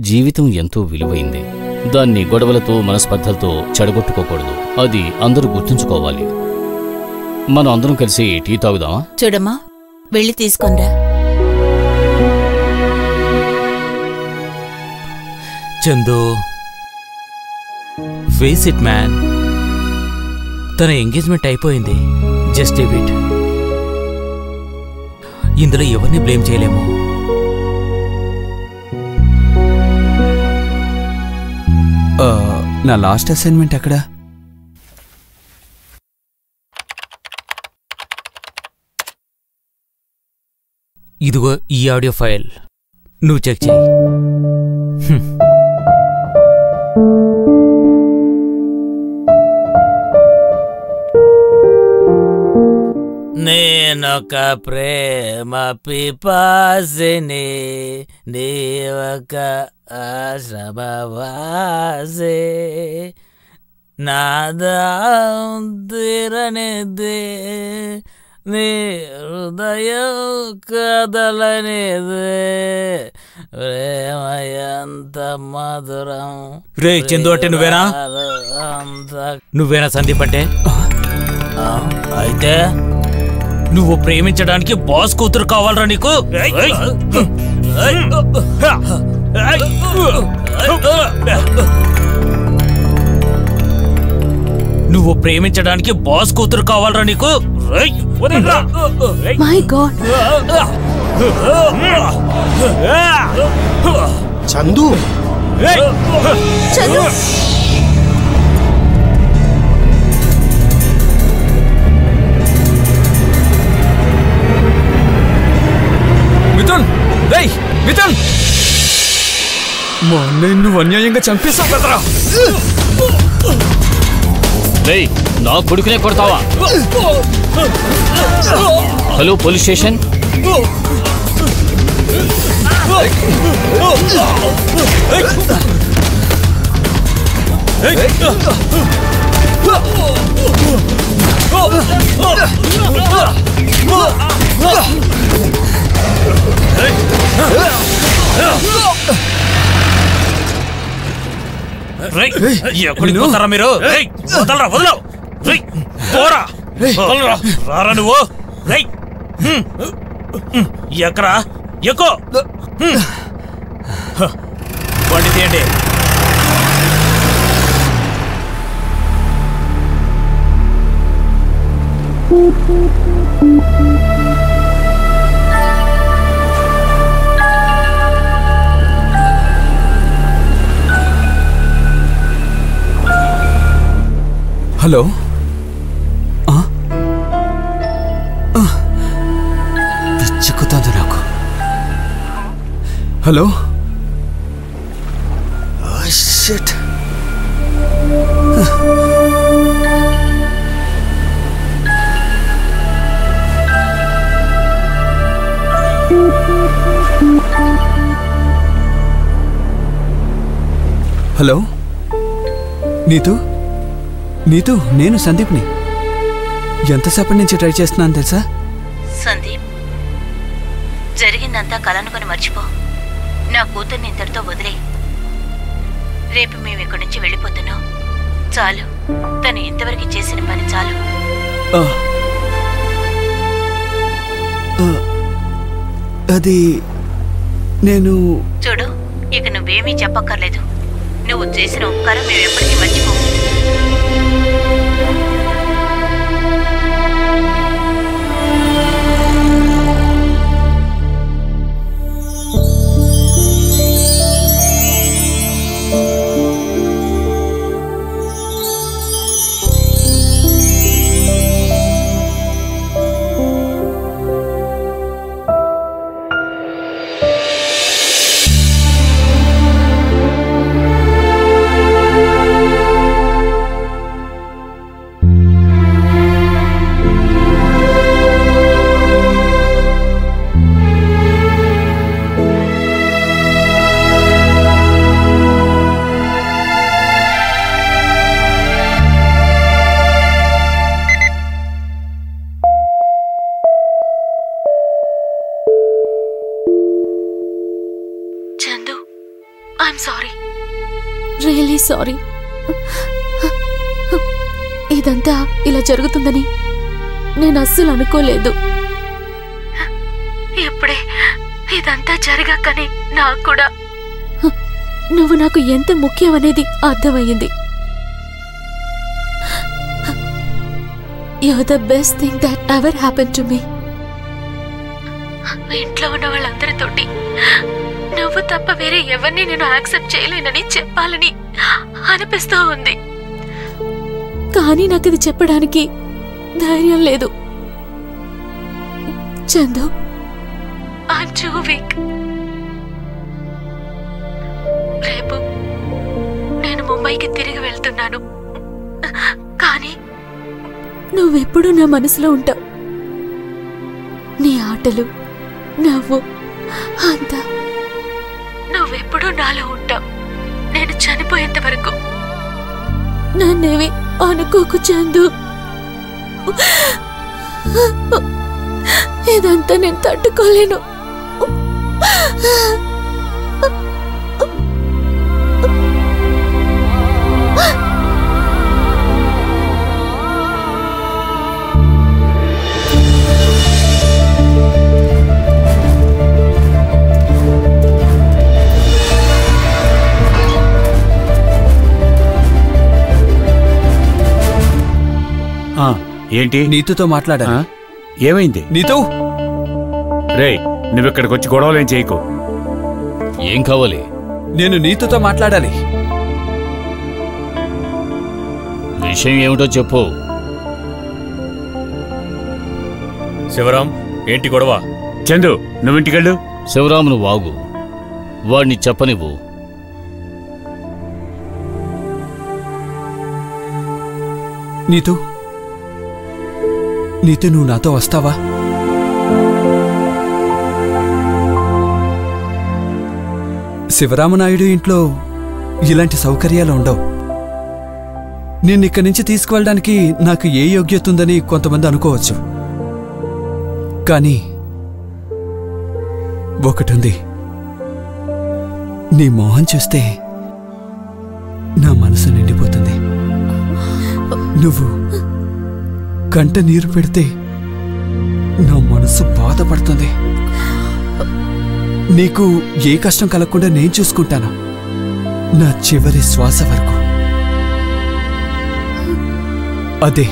జీవితం ఎంతో విలువైంది. దాన్ని గొడవలతో మనస్పర్ధలతో చెడగొట్టుకోకూడదు. అది అందరూ గుర్తుంచుకోవాలి. మనం అందరం కలిసి టీ తాగుదామా? చూడమ్మా, వెళ్ళి తీసుకొనిరా. చందు, ఫేస్ ఇట్ మ్యాన్, తన ఎంగేజ్మెంట్ అయిపోయింది. Just leave it. ఇందులో ఎవరిని బ్లేమ్ చేయలేము. నా లాస్ట్ అసైన్మెంట్ ఎక్కడ? ఇదిగో ఈ ఆడియో ఫైల్, నువ్వు చెక్ చేయి. నేనొక ప్రేమ పిపాసిని, నీవొక ఆశ్రమవాసి, నాదం తీరనిదే, నీ హృదయం కదలనిదే, ప్రేమ ఎంత మధురం. రే చందు అంటే నువ్వేనా? నువ్వేనా సందీప్ అంటే? అయితే నువ్వు ప్రేమించడానికి బాస్ కూతురు కావాలరా నీకు? నువ్వు ప్రేమించడానికి బాస్ కూతురు కావాలరా నీకు? మై గాడ్, చందు చందు, మిథున్, రేయ్ మిథున్, మా అన్నయ్య నువ్వు అన్యాయంగా చంపేశావు కదరా. రేయ్, నా కొడుకునే కొడతావా? Hello police station. ఎక్కడికి పోతారా మీరు? వదలరా, వదలవు. పోరా, రారా నువ్వు. ఎక్కరా, ఎక్కువ బండి తీయండి. హలో, పిచ్చుకుతుంది నాకు. Hello, shit. Hello, Neetu Neetu, నేను సందీప్ని. ఎంతసేపటి నుంచి ట్రై చేస్తున్నాను తెలుసా? సందీప్, జరిగిందంతా కలనుకొని మర్చిపో. నా కూతుర్ని ఇంతటితో వదిలే. రేపు మేము ఇక్కడి నుంచి వెళ్ళిపోతున్నాం. చాలు, తను ఇంతవరకు చేసిన పని చాలు. అది నేను... చూడు, ఇక నువ్వేమీ చెప్పక్కర్లేదు. నువ్వు చేసిన ఉపకారం మేము ఎప్పటికీ మర్చిపో. Really sorry. ఇదంతా ఇలా జరుగుతుందని నేను అస్సలు అనుకోలేదు. ఇప్పుడే ఇదంతా జరగకనే నాకు కూడా నువ్వు నాకు ఎంత ముఖ్యం అనేది అర్థమయ్యింది. You're the best thing that ever happened to me. ఇంట్లో ఉన్న వాళ్ళందరితోటి నువ్వు తప్ప వేరే ఎవరిని నేను యాక్సెప్ట్ చేయలేనని చెప్పాలని అనిపిస్తూ ఉంది. కానీ నాకు ఇది చెప్పడానికి ధైర్యం లేదు. Chandu, I'm too weak. రేపు నేను ముంబైకి తిరిగి వెళ్తున్నాను. కానీ నువ్వెప్పుడు నా మనసులో ఉంటావు. నీ ఆటలు, నవ్వు అంతా. నువ్వెప్పుడు నాలో ఉంటావు, నేను చనిపోయేంత వరకు. నన్నేవి అనుకోకు చందు. ఇదంతా నేను తట్టుకోలేను. ఏంటి? నీతుతో మాట్లాడాను. ఏమైంది? నీతు, రేయ్, నువ్విక్కడికి వచ్చి గొడవలేం చేయకు. ఏం కావాలి? నేను నీతుతో మాట్లాడాలి. విషయం ఏమిటో చెప్పు. శివరాం, ఏంటి గొడవ? చందు, నువ్వింటికెళ్ళు. శివరామును వాగు, వాడిని చెప్పనివ్వు. నీతు, నీతు, నువ్వు నాతో వస్తావా? శివరామనాయుడు ఇంట్లో ఇలాంటి సౌకర్యాలు ఉండవు. నిన్నిక్కడి నుంచి తీసుకువెళ్ళడానికి నాకు ఏ యోగ్యత ఉందని కొంతమంది అనుకోవచ్చు. కానీ ఒకటుంది, నీ మోహన్ చూస్తే నా మనసు నిండిపోతుంది. నువ్వు కంట నీరు పెడితే నా మనసు బాధపడుతుంది. నీకు ఏ కష్టం కలగకుండా నేను చూసుకుంటాను, నా చివరి శ్వాస వరకు. అదే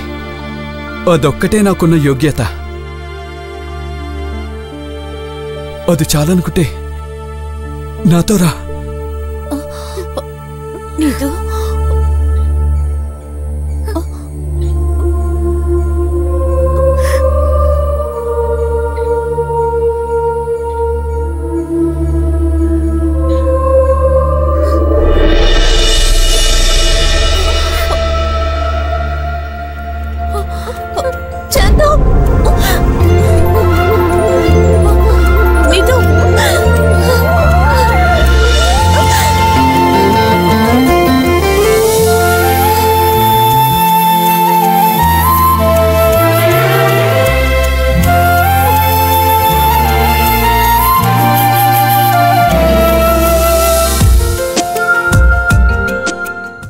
అదొక్కటే నాకున్న యోగ్యత. అది చాలనుకుంటే నాతో రా. నీదు